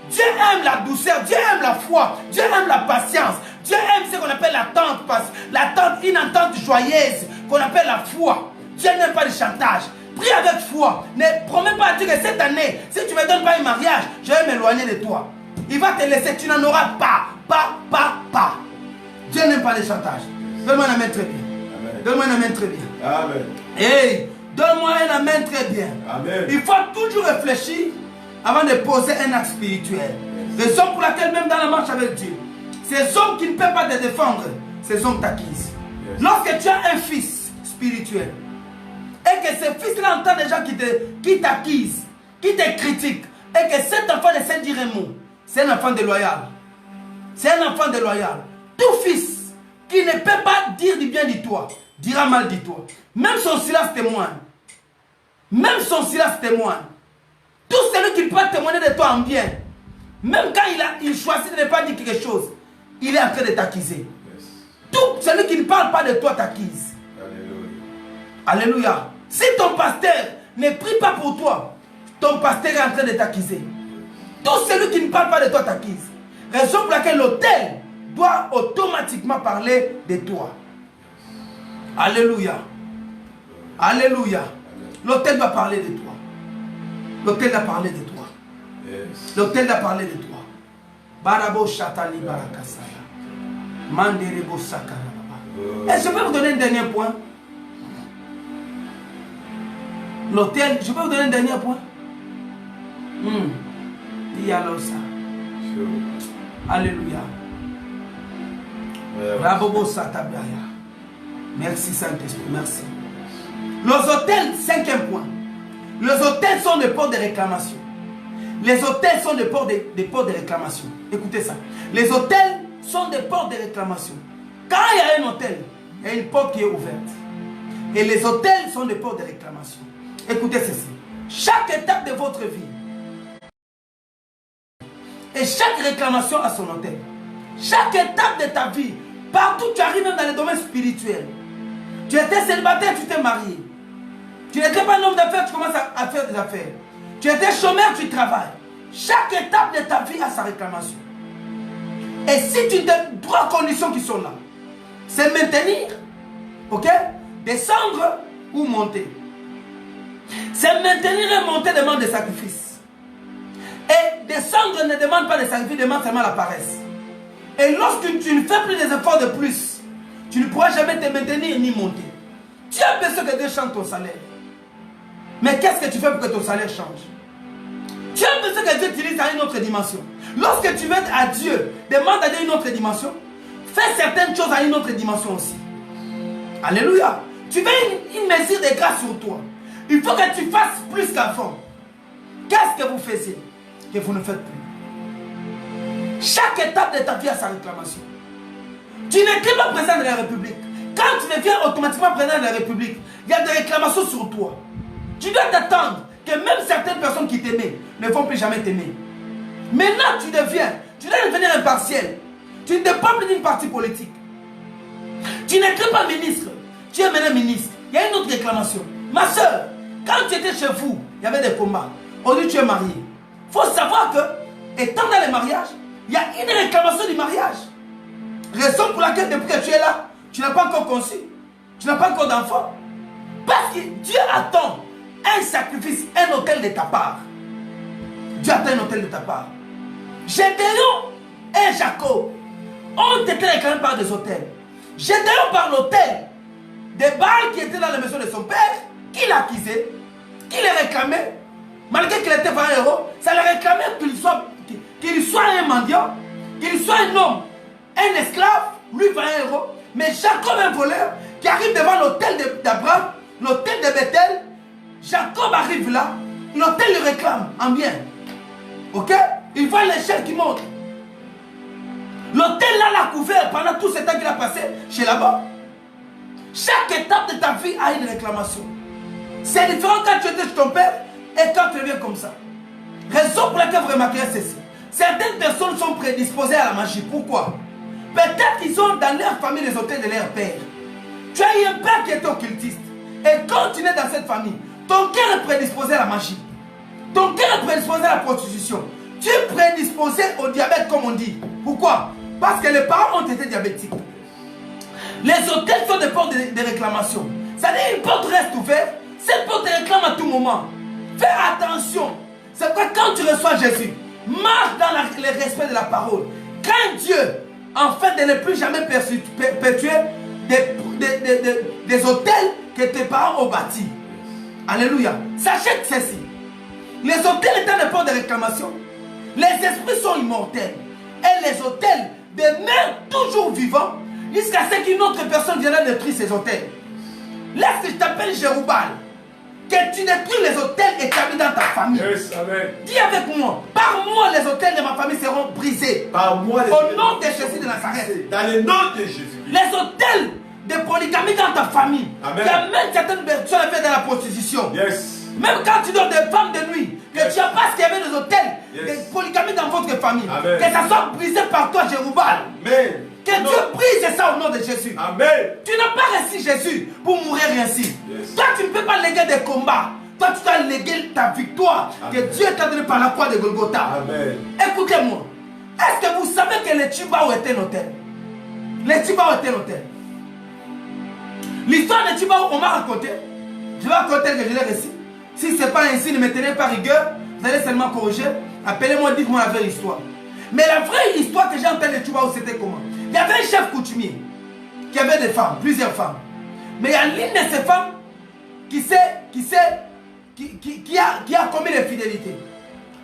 Dieu aime la douceur, Dieu aime la foi, Dieu aime la patience. Dieu aime ce qu'on appelle l'attente, une entente joyeuse qu'on appelle la foi. Dieu n'aime pas le chantage. Prie avec foi. Ne promets pas à Dieu que cette année, si tu ne me donnes pas un mariage, je vais m'éloigner de toi. Il va te laisser, tu n'en auras pas. Dieu n'aime pas les chantages. Donne-moi un amen très bien. Donne-moi un amen très bien. Amen. Hey, donne-moi un amen très bien. Amen. Il faut toujours réfléchir avant de poser un acte spirituel. Raison pour laquelle même dans la marche avec Dieu, ces hommes qui ne peuvent pas te défendre, ces hommes t'acquisent. Yes. Lorsque tu as un fils spirituel, et que ce fils-là entend des gens qui t'acquisent, qui te critiquent, et que cet enfant ne sait dire un mot, c'est un enfant déloyal. C'est un enfant déloyal. Tout fils qui ne peut pas dire du bien de toi, dira mal de toi. Même son silence témoigne. Même son silence témoigne. Tout celui qui peut témoigner de toi en bien, même quand il choisit de ne pas dire quelque chose, il est en train de t'accuser. Yes. Tout celui qui ne parle pas de toi t'accuse. Alléluia. Alléluia. Si ton pasteur ne prie pas pour toi, ton pasteur est en train de t'accuser. Tout celui qui ne parle pas de toi t'accuse. Raison pour laquelle l'autel doit automatiquement parler de toi. Alléluia. Alléluia. L'autel doit parler de toi. L'autel doit parler de toi. Yes. L'autel doit parler de toi. Barabo Chatali Barakasaya. Manderebo Sakarababa. Et je vais vous donner un dernier point. L'autel, je vais vous donner un dernier point. Il y a alors ça. Sure. Alléluia. Rabobo Satabaya. Merci Saint-Esprit, merci. Les hôtels, cinquième point. Les hôtels sont des portes de réclamation. Les hôtels sont des portes de réclamation. Écoutez ça. Les hôtels sont des portes de réclamation. Quand il y a un hôtel, il y a une porte qui est ouverte. Et les hôtels sont des portes de réclamation. Écoutez ceci. Chaque étape de votre vie et chaque réclamation a son hôtel. Chaque étape de ta vie, partout tu arrives même dans le domaine spirituel. Tu étais célibataire, tu t'es marié. Tu n'étais pas un homme d'affaires, tu commences à faire des affaires. Tu étais chômeur, tu travailles. Chaque étape de ta vie a sa réclamation. Et si tu as trois conditions qui sont là, c'est maintenir, ok, descendre ou monter. C'est maintenir et monter demande des sacrifices. Et descendre ne demande pas de sacrifices, demande seulement la paresse. Et lorsque tu ne fais plus des efforts de plus, tu ne pourras jamais te maintenir ni monter. Tu as besoin que Dieu change ton salaire. Mais qu'est-ce que tu fais pour que ton salaire change? Tu as besoin que Dieu t'utilise à une autre dimension. Lorsque tu veux être à Dieu, demande à Dieu une autre dimension. Fais certaines choses à une autre dimension aussi. Alléluia. Tu veux une mesure de grâce sur toi. Il faut que tu fasses plus qu'avant. Qu'est-ce que vous faisiez que vous ne faites plus? Chaque étape de ta vie a sa réclamation. Tu n'es pas président de la République. Quand tu deviens automatiquement président de la République, il y a des réclamations sur toi. Tu dois t'attendre que même certaines personnes qui t'aimaient ne vont plus jamais t'aimer. Maintenant, tu dois devenir impartiel. Tu ne dépends plus d'une partie politique. Tu n'es pas ministre. Tu es maintenant ministre. Il y a une autre réclamation. Ma soeur, quand tu étais chez vous, il y avait des combats. Aujourd'hui, tu es marié. Il faut savoir que, étant dans les mariages, il y a une réclamation du mariage. Raison pour laquelle, depuis que tu es là, tu n'as pas encore conçu. Tu n'as pas encore d'enfant. Parce que Dieu attend un sacrifice, un hôtel de ta part. Dieu attend un hôtel de ta part. Gédéon et Jacob ont été réclamés par des hôtels. Gédéon par l'hôtel des Baal qui était dans la maison de son père, qui l'accusait, qui les réclamait, malgré qu'il était pas un héros, ça le réclamait qu'il soit un mendiant, qu'il soit un homme, un esclave, lui pas un héros, mais Jacob un voleur, qui arrive devant l'autel d'Abraham, l'autel de Bethel. Jacob arrive là, l'autel le réclame en bien. Ok? Il voit l'échelle qui monte. L'autel là l'a couvert pendant tout ce temps qu'il a passé chez là-bas. Chaque étape de ta vie a une réclamation. C'est différent quand tu étais chez ton père et quand tu reviens comme ça. Raison pour laquelle vous remarquerez ceci. Certaines personnes sont prédisposées à la magie. Pourquoi? Peut-être qu'ils ont dans leur famille les autels de leur père. Tu as eu un père qui était occultiste. Et quand tu es dans cette famille, ton cœur est prédisposé à la magie. Ton cœur est prédisposé à la prostitution. Tu es prédisposé au diabète comme on dit. Pourquoi? Parce que les parents ont été diabétiques. Les hôtels sont des portes de réclamation. C'est-à-dire une porte reste ouverte. Cette porte te réclame à tout moment. Fais attention. C'est pourquoi quand tu reçois Jésus, marche dans le respect de la parole. Crains Dieu, afin de ne plus jamais perpétuer des hôtels que tes parents ont bâtis. Alléluia. Sachez ceci. Les hôtels étant des portes de réclamation, les esprits sont immortels. Et les hôtels demeurent toujours vivants jusqu'à ce qu'une autre personne vienne détruire ces hôtels. Laisse que je t'appelle Jéroubal. Que tu détruis les hôtels établis dans ta famille. Yes, amen. Dis avec moi, par moi les hôtels de ma famille seront brisés. Par moi, au nom de Jésus de Nazareth. Dans le nom de Jésus. Les hôtels de polygamie dans ta famille. Amen. Qui amènent certaines personnes à faire de la prostitution. Yes. Même quand tu donnes des femmes de nuit, que tu n'as pas ce qu'il y avait des hôtels, des polygamies dans votre famille. Amen. Que ça soit brisé par toi, Jéroubal. Amen. Que Dieu brise ça au nom de Jésus. Amen. Tu n'as pas reçu Jésus pour mourir ainsi. Yes. Toi, tu ne peux pas léguer des combats. Toi, tu dois léguer ta victoire. Amen. Que Dieu t'a donné par la croix de Golgotha. Amen. Écoutez-moi. Est-ce que vous savez que le Tibao était un hôtel? Le Tibao était un hôtel. L'histoire de Tibao, on m'a raconté. Je vais raconter que je l'ai reçu. Si ce n'est pas ainsi, ne me tenez pas rigueur. Vous allez seulement corriger. Appelez-moi, dites-moi la vraie histoire. Mais la vraie histoire que j'ai entendue de Tibao, c'était comment? Il y avait un chef coutumier qui avait des femmes, plusieurs femmes. Mais il y a l'une de ces femmes qui a commis l'infidélité.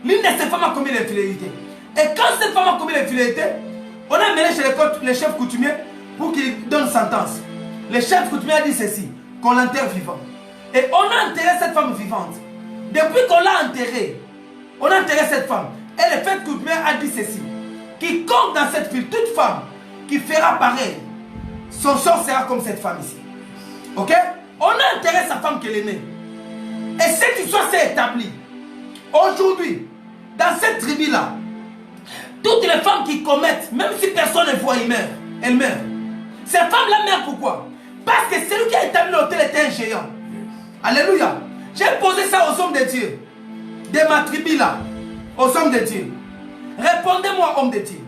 L'une de ces femmes a commis l'infidélité. Et quand cette femme a commis l'infidélité, on a amené chez le chef coutumier pour qu'il donne sentence. Le chef coutumier a dit ceci, qu'on l'enterre vivant. Et on a enterré cette femme vivante. Depuis qu'on l'a enterrée, on a enterré cette femme. Et le chef coutumier a dit ceci, quiconque dans cette ville, toute femme qui fera pareil, son sort sera comme cette femme ici. Ok? On a enterré sa femme qu'elle aimait. Et cette histoire s'est établie. Aujourd'hui, dans cette tribu-là, toutes les femmes qui commettent, même si personne ne voit, elles meurent. Ces femmes-là meurent pourquoi? Parce que celui qui a établi l'hôtel était un géant. Alléluia. J'ai posé ça aux hommes de Dieu. De ma tribu-là. Aux hommes de Dieu. Répondez-moi, hommes de Dieu.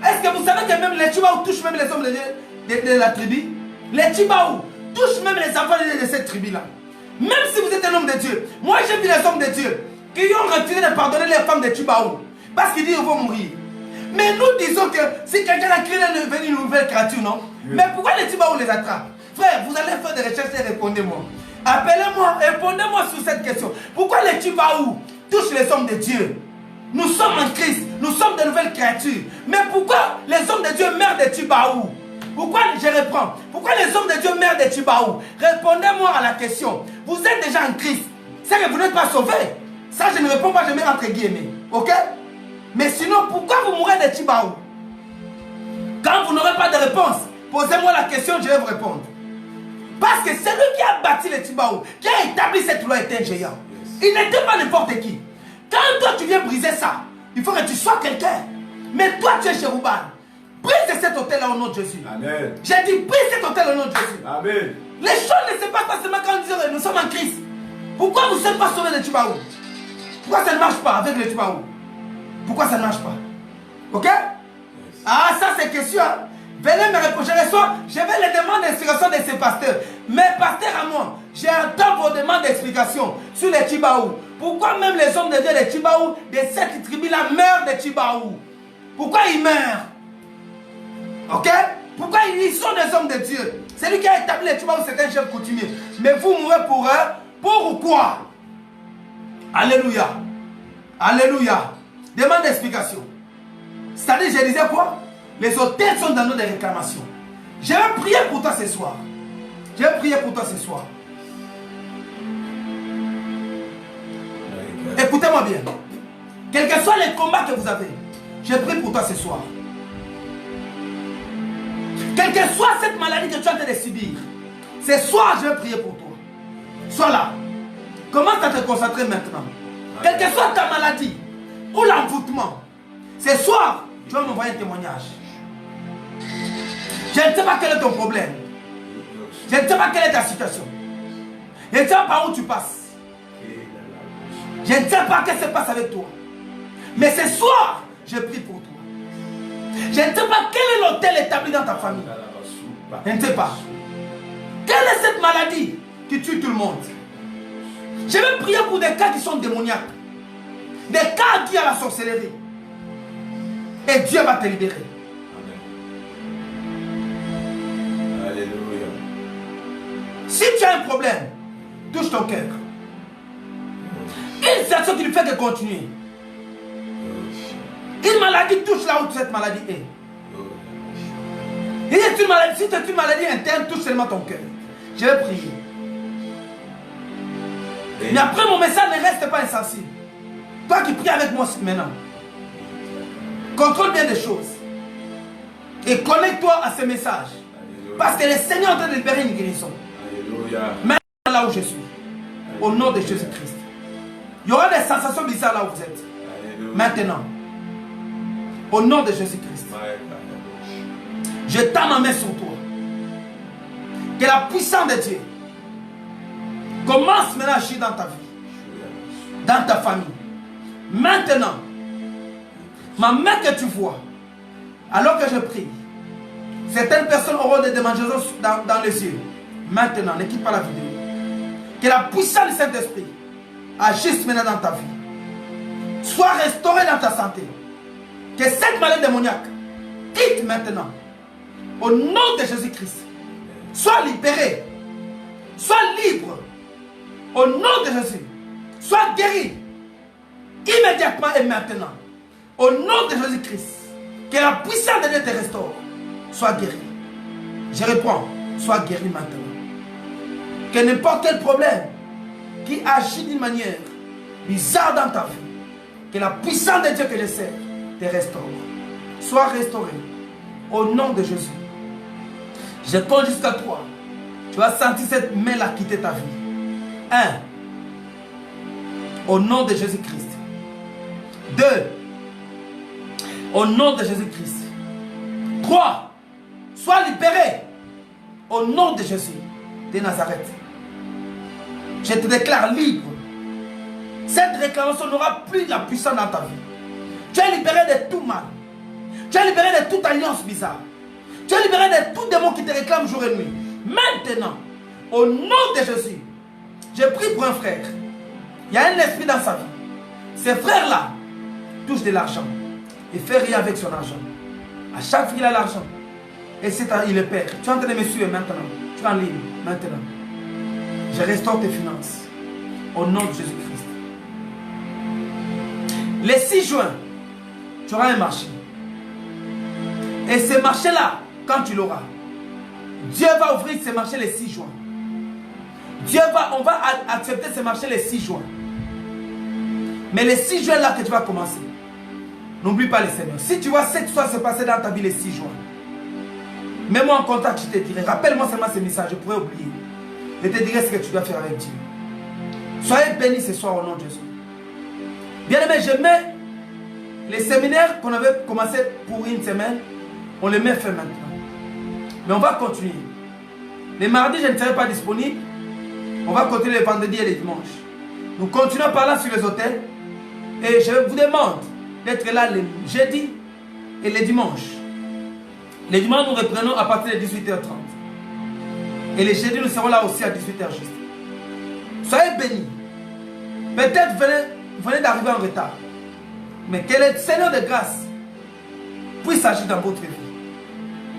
Est-ce que vous savez que même les Tibaou touchent même les hommes de la tribu? Les Tibaou touchent même les enfants de cette tribu-là. Même si vous êtes un homme de Dieu. Moi, j'ai vu les hommes de Dieu qui ont refusé de pardonner les femmes de Tibaou. Parce qu'ils disent qu'ils vont mourir. Mais nous disons que si quelqu'un a créé une nouvelle créature, non? Oui. Mais pourquoi les Tibaou les attrapent? Frère, vous allez faire des recherches et répondez-moi. Appelez-moi, répondez-moi sur cette question. Pourquoi les Tibaou touchent les hommes de Dieu? Nous sommes en Christ, nous sommes de nouvelles créatures. Mais pourquoi les hommes de Dieu meurent des Tibaou? Pourquoi, je reprends, pourquoi les hommes de Dieu meurent des Tibaou? Répondez-moi à la question. Vous êtes déjà en Christ. C'est que vous n'êtes pas sauvés. Ça, je ne réponds pas, je mets entre guillemets. Ok? Mais sinon, pourquoi vous mourrez des Tibaou? Quand vous n'aurez pas de réponse, posez-moi la question, je vais vous répondre. Parce que celui qui a bâti les Tibaou, qui a établi cette loi, était un géant. Il n'était pas n'importe qui. Quand toi tu viens briser ça, il faut que tu sois quelqu'un. Mais toi tu es Jéroubal. Brise cet hôtel-là au nom de Jésus. Amen. J'ai dit brise cet hôtel au nom de Jésus. Amen. Les choses ne se passent pas seulement quand on dit nous sommes en Christ. Pourquoi vous ne êtes pas sauvés des Tibaou? Pourquoi ça ne marche pas avec les Tibaou? Pourquoi ça ne marche pas? Ok? Ah, ça c'est question. Venez me répondre. Je vais les demandes d'explication de ces pasteurs. Mes pasteurs à moi, j'entends vos demandes d'explication sur les Tibaou. Pourquoi même les hommes de Dieu, les Tibaou, de cette tribu-là meurent des Tibaou? Pourquoi ils meurent? Ok? Pourquoi ils sont des hommes de Dieu? Celui qui a établi les Tibaou, c'est un chef coutumier. Mais vous mourrez pour eux. Pourquoi? Alléluia. Alléluia. Demande d'explication. C'est-à-dire, je disais quoi? Les hôtels sont dans nos réclamations. Je vais prier pour toi ce soir. J'ai prié pour toi ce soir. Écoutez-moi bien. Quels que soient les combats que vous avez, je prie pour toi ce soir. Quelle que soit cette maladie que tu es en train de subir, ce soir, je vais prier pour toi. Sois là. Commence à te concentrer maintenant. Quelle que soit ta maladie ou l'envoûtement, ce soir, tu vas m'envoyer un témoignage. Je ne sais pas quel est ton problème. Je ne sais pas quelle est ta situation. Je ne sais pas par où tu passes. Je ne sais pas ce qui se passe avec toi. Mais ce soir, je prie pour toi. Je ne sais pas quel est l'hôtel établi dans ta famille. Je ne sais pas. Quelle est cette maladie qui tue tout le monde? Je vais prier pour des cas qui sont démoniaques. Des cas qui à la sorcellerie. Et Dieu va te libérer. Alléluia. Si tu as un problème, touche ton cœur. Une situation qui ne fait que continuer. Une maladie touche là où cette maladie est. Il est une maladie, si c'est une maladie interne, touche seulement ton cœur. Je vais prier. Mais après mon message ne reste pas insensible. Toi qui pries avec moi maintenant, contrôle bien les choses. Et connecte-toi à ce message. Parce que le Seigneur est en train de libérer une guérison. Alléluia. Maintenant là où je suis. Au nom de Jésus-Christ. Il y aura des sensations bizarres là où vous êtes. Alléluia. Maintenant. Au nom de Jésus-Christ. Je tends ma main sur toi. Que la puissance de Dieu commence maintenant à agir dans ta vie. Dans ta famille. Maintenant. Ma main que tu vois. Alors que je prie. Certaines personnes auront des démangeaisons dans les yeux. Maintenant, ne quitte pas la vidéo. Que la puissance du Saint-Esprit agisse maintenant dans ta vie. Sois restauré dans ta santé. Que cette maladie démoniaque quitte maintenant. Au nom de Jésus-Christ. Sois libéré. Sois libre. Au nom de Jésus. Sois guéri. Immédiatement et maintenant. Au nom de Jésus-Christ. Que la puissance de Dieu te restaure. Sois guéri. Je réponds. Sois guéri maintenant. Que n'importe quel problème qui agit d'une manière bizarre dans ta vie. Que la puissance de Dieu que je sers te restaure. Sois restauré. Au nom de Jésus. Je compte jusqu'à 3. Tu vas sentir cette main-là quitter ta vie. 1. Au nom de Jésus-Christ. 2. Au nom de Jésus-Christ. 3. Sois libéré. Au nom de Jésus de Nazareth. Je te déclare libre. Cette réclamation n'aura plus la puissance dans ta vie. Tu es libéré de tout mal. Tu es libéré de toute alliance bizarre. Tu es libéré de tout démon qui te réclame jour et nuit. Maintenant, au nom de Jésus, je prie pour un frère. Il y a un esprit dans sa vie. Ce frère-là touche de l'argent. Il ne fait rien avec son argent. À chaque fois qu'il a l'argent, et il le perd. Tu es en train de me suivre maintenant. Tu es en ligne maintenant. Je restaure tes finances. Au nom de Jésus-Christ. Le 6 juin, tu auras un marché. Et ce marché-là, quand tu l'auras, Dieu va ouvrir ce marché le 6 juin. On va accepter ce marché le 6 juin. Mais le 6 juin là que tu vas commencer, n'oublie pas le Seigneur. Si tu vois ce qui va se passer dans ta vie le 6 juin, mets-moi en contact, je te dirai. Rappelle-moi seulement ce message, je pourrais oublier. Je te dirai ce que tu dois faire avec Dieu. Soyez bénis ce soir au nom de Jésus. Bien aimé, je mets les séminaires qu'on avait commencé pour une semaine, on les met fin maintenant. Mais on va continuer. Les mardis, je ne serai pas disponible. On va continuer les vendredis et les dimanches. Nous continuons par là sur les hôtels. Et je vous demande d'être là les jeudis et les dimanches. Les dimanches, nous reprenons à partir de 18h30. Et les jeudis, nous serons là aussi à 18h juste. Soyez bénis. Peut-être venez d'arriver en retard. Mais que le Seigneur de grâce puisse agir dans votre vie.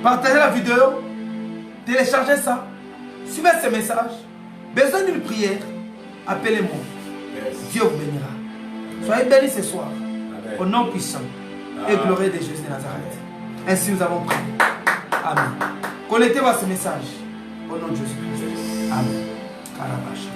Partagez la vidéo. Téléchargez ça. Suivez ce message. Besoin d'une prière. Appelez-moi. Dieu vous bénira. Soyez bénis ce soir. Amen. Au nom puissant et glorieux de Jésus de Nazareth. Ainsi nous avons prié. Amen. Connectez-vous à ce message. Au nom de Jésus-Christ. Amen. Karabash.